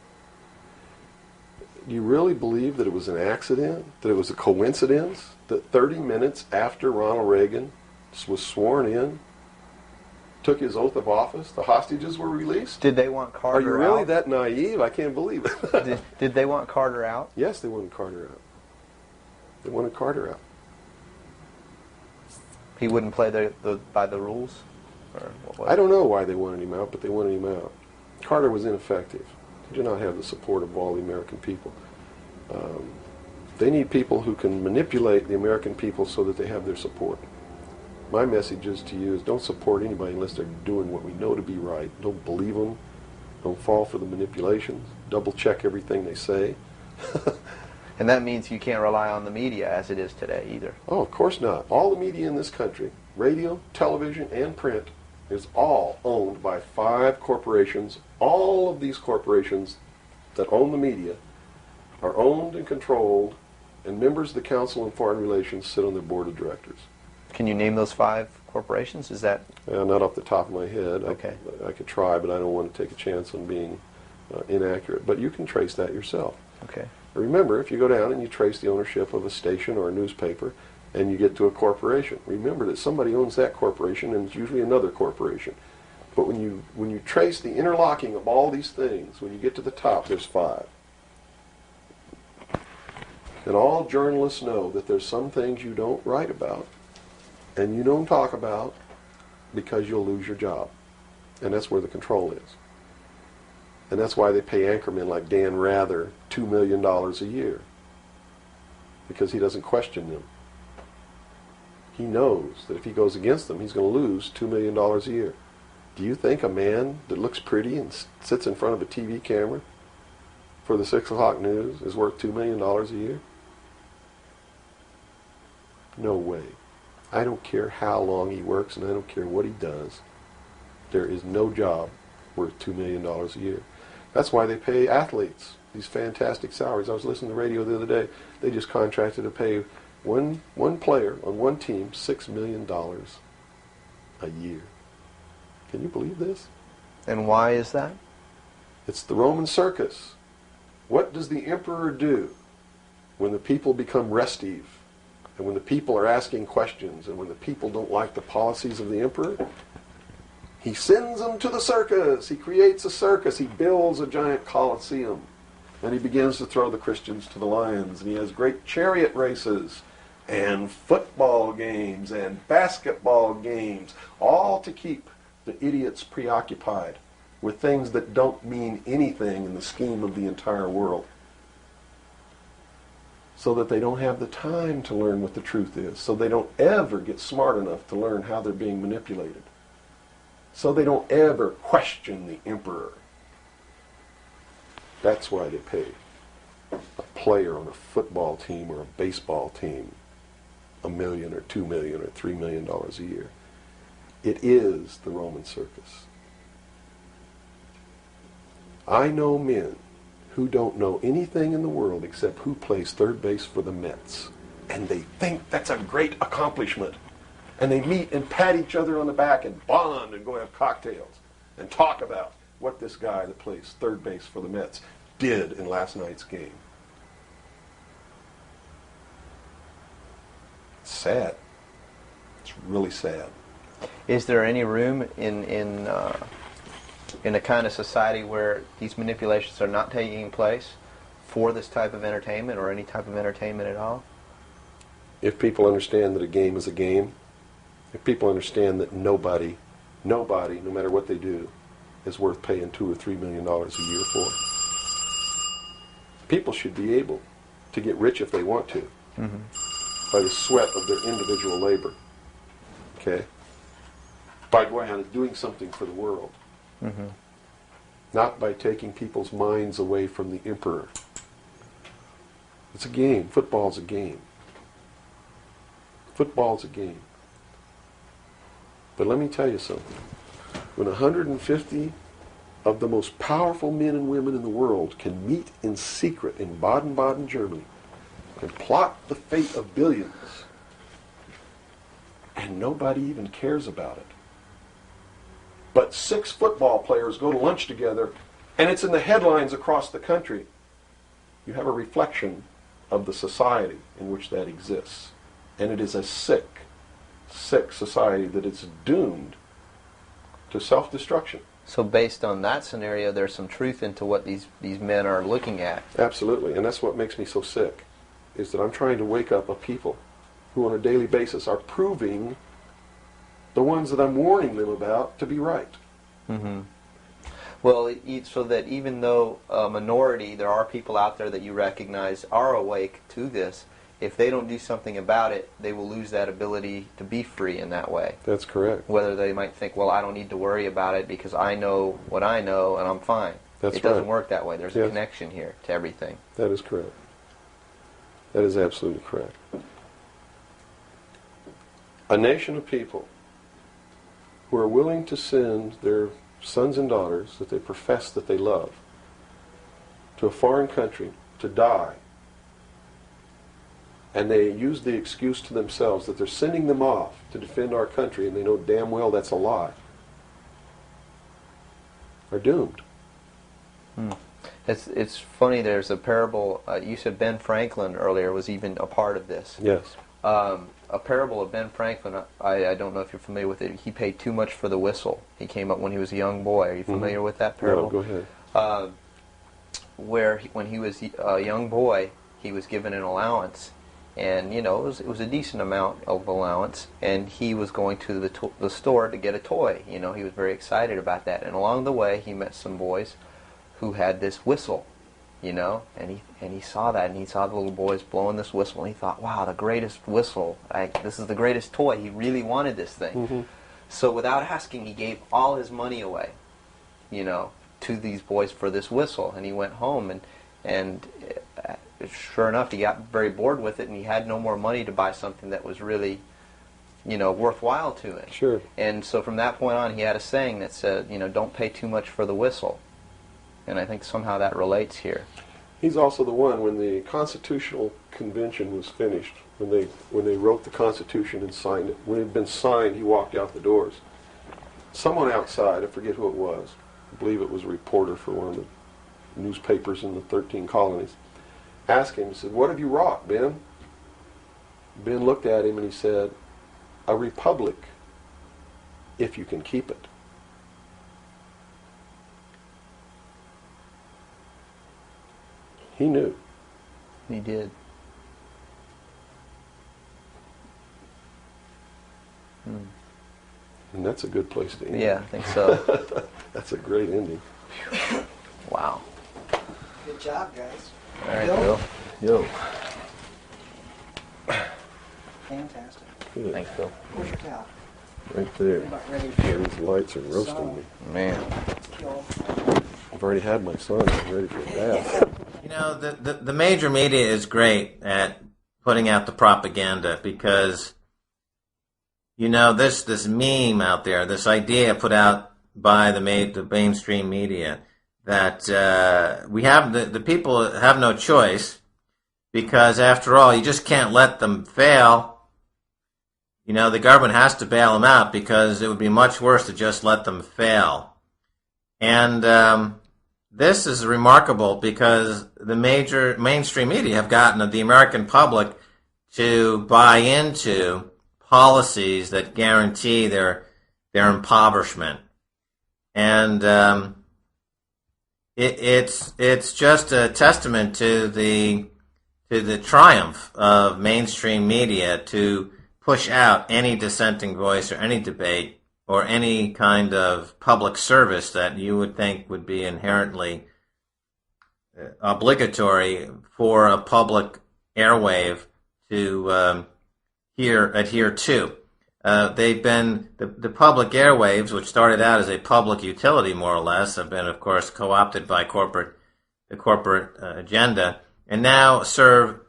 Do you really believe that it was an accident, that it was a coincidence, that 30 minutes after Ronald Reagan was sworn in, took his oath of office, the hostages were released? Did they want Carter out? Are you really out? that naive? I can't believe it. Did they want Carter out? Yes, they wanted Carter out. They wanted Carter out. He wouldn't play by the rules? Or what? I don't know why they wanted him out, but they wanted him out. Carter was ineffective. He did not have the support of all the American people. They need people who can manipulate the American people so that they have their support. My message is to you is don't support anybody unless they're doing what we know to be right. Don't believe them. Don't fall for the manipulations. Double check everything they say. And that means you can't rely on the media as it is today either. Oh, of course not. All the media in this country, radio, television, and print, is all owned by 5 corporations. All of these corporations that own the media are owned and controlled, and members of the Council on Foreign Relations sit on their board of directors. Can you name those 5 corporations? Is that... Not off the top of my head. Okay. I could try, but I don't want to take a chance on being inaccurate. But you can trace that yourself. Okay. Remember, if you go down and you trace the ownership of a station or a newspaper, and you get to a corporation, remember that somebody owns that corporation, and it's usually another corporation. But when you trace the interlocking of all these things, when you get to the top, there's 5. And all journalists know that there's some things you don't write about, and you don't talk about, because you'll lose your job. And that's where the control is. And that's why they pay anchormen like Dan Rather $2 million a year. Because he doesn't question them. He knows that if he goes against them, he's going to lose $2 million a year. Do you think a man that looks pretty and sits in front of a TV camera for the 6 o'clock news is worth $2 million a year? No way. I don't care how long he works, and I don't care what he does. There is no job worth $2 million a year. That's why they pay athletes these fantastic salaries. I was listening to the radio the other day. They just contracted to pay one player on one team $6 million a year. Can you believe this? And why is that? It's the Roman circus. What does the emperor do when the people become restive, and when the people are asking questions, and when the people don't like the policies of the emperor? He sends them to the circus. He creates a circus. He builds a giant coliseum. And he begins to throw the Christians to the lions. And he has great chariot races and football games and basketball games, all to keep the idiots preoccupied with things that don't mean anything in the scheme of the entire world, so that they don't have the time to learn what the truth is, so they don't ever get smart enough to learn how they're being manipulated, so they don't ever question the emperor. That's why they pay a player on a football team or a baseball team $1 million or $2 million or $3 million a year. It is the Roman circus. I know men who don't know anything in the world except who plays third base for the Mets. And they think that's a great accomplishment. And they meet and pat each other on the back and bond and go have cocktails and talk about what this guy that plays third base for the Mets did in last night's game. It's sad. It's really sad. Is there any room in a kind of society where these manipulations are not taking place for this type of entertainment, or any type of entertainment at all? If people understand that a game is a game, if people understand that nobody, no matter what they do, is worth paying $2 or $3 million a year for, people should be able to get rich if they want to, by the sweat of their individual labor. Okay? By going out and doing something for the world. Not by taking people's minds away from the emperor. It's a game. Football's a game. Football's a game. But let me tell you something. When 150 of the most powerful men and women in the world can meet in secret in Baden-Baden, Germany, and plot the fate of billions, and nobody even cares about it, but 6 football players go to lunch together, and it's in the headlines across the country, you have a reflection of the society in which that exists. And it is a sick society that is doomed to self-destruction. So based on that scenario, there's some truth into what these men are looking at. Absolutely, and that's what makes me so sick, is that I'm trying to wake up a people who on a daily basis are proving the ones that I'm warning them about to be right. Well, so that even though a minority, there are people out there that you recognize are awake to this, if they don't do something about it, they will lose that ability to be free in that way. That's correct. Whether they might think, well, I don't need to worry about it because I know what I know and I'm fine. That's it doesn't right. work that way. There's a connection here to everything. That is correct. That is absolutely correct. A nation of people who are willing to send their sons and daughters that they profess that they love to a foreign country to die, and they use the excuse to themselves that they're sending them off to defend our country, and they know damn well that's a lie, are doomed. It's funny, there's a parable, you said Ben Franklin earlier was even a part of this. Yes. A parable of Ben Franklin, I don't know if you're familiar with it. He paid too much for the whistle. He came up when he was a young boy. Are you familiar with that parable? No, go ahead. Where when he was a young boy, he was given an allowance, and it was a decent amount of allowance, and he was going to the store to get a toy. He was very excited about that, and along the way he met some boys who had this whistle, and he saw that, and he saw the little boys blowing this whistle, and he thought, wow, the greatest whistle, this is the greatest toy. He really wanted this thing. Mm-hmm. So without asking, he gave all his money away, to these boys for this whistle, and he went home, and sure enough, he got very bored with it, and he had no more money to buy something that was really, worthwhile to him. Sure. And so from that point on, he had a saying that said, don't pay too much for the whistle. And I think somehow that relates here. He's also the one, when the Constitutional Convention was finished, when they wrote the Constitution and signed it, when it had been signed, he walked out the doors. Someone outside, I forget who it was, I believe it was a reporter for one of the newspapers in the 13 colonies, asked him, he said, "What have you wrought, Ben?" Ben looked at him and he said, "A republic, if you can keep it." He knew. He did. And that's a good place to end. Yeah, I think so. That's a great ending. Wow. Good job, guys. All right, Bill? Bill. Yo. Fantastic. Good. Thanks, Bill. Where's your towel? Right there. I'm about ready Yeah, to these lights are roasting me. Man. kill. I've already had my son. I'm ready for a bath. The major media is great at putting out the propaganda because, this meme out there, this idea put out by the mainstream media that we have the people have no choice because, after all, you just can't let them fail. The government has to bail them out because it would be much worse to just let them fail. And this is remarkable because the major mainstream media have gotten the American public to buy into policies that guarantee their impoverishment. And it's just a testament to the triumph of mainstream media to push out any dissenting voice or any debate or any kind of public service that you would think would be inherently obligatory for a public airwave to adhere to. They've been, the public airwaves, which started out as a public utility more or less, have been, of course, co-opted by the corporate agenda, and now serve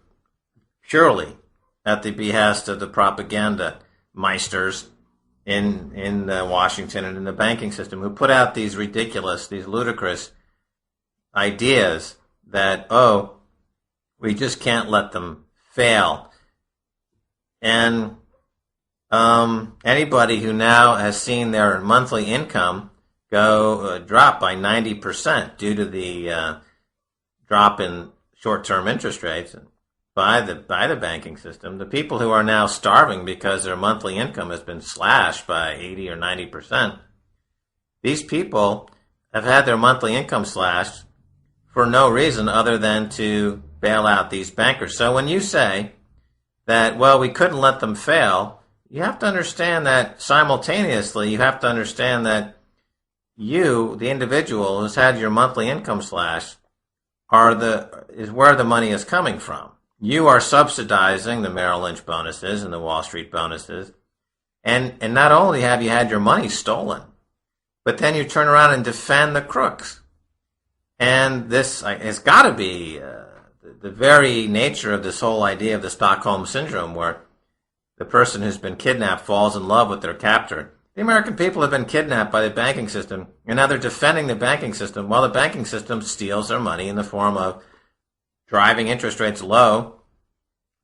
purely at the behest of the propaganda meisters in Washington and in the banking system, who put out these ridiculous, these ludicrous ideas that, we just can't let them fail. And anybody who now has seen their monthly income go drop by 90% due to the drop in short-term interest rates by the banking system, the people who are now starving because their monthly income has been slashed by 80 or 90%, these people have had their monthly income slashed for no reason other than to bail out these bankers. So when you say that, well, we couldn't let them fail, you have to understand that simultaneously you have to understand that you, the individual who's had your monthly income slashed, is where the money is coming from. You are subsidizing the Merrill Lynch bonuses and the Wall Street bonuses. And not only have you had your money stolen, but then you turn around and defend the crooks. And this has got to be the very nature of this whole idea of the Stockholm Syndrome, where the person who's been kidnapped falls in love with their captor. The American people have been kidnapped by the banking system, and now they're defending the banking system while the banking system steals their money in the form of driving interest rates low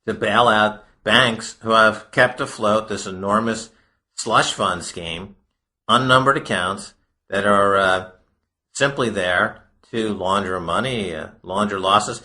to bail out banks who have kept afloat this enormous slush fund scheme, unnumbered accounts that are simply there to launder money, launder losses.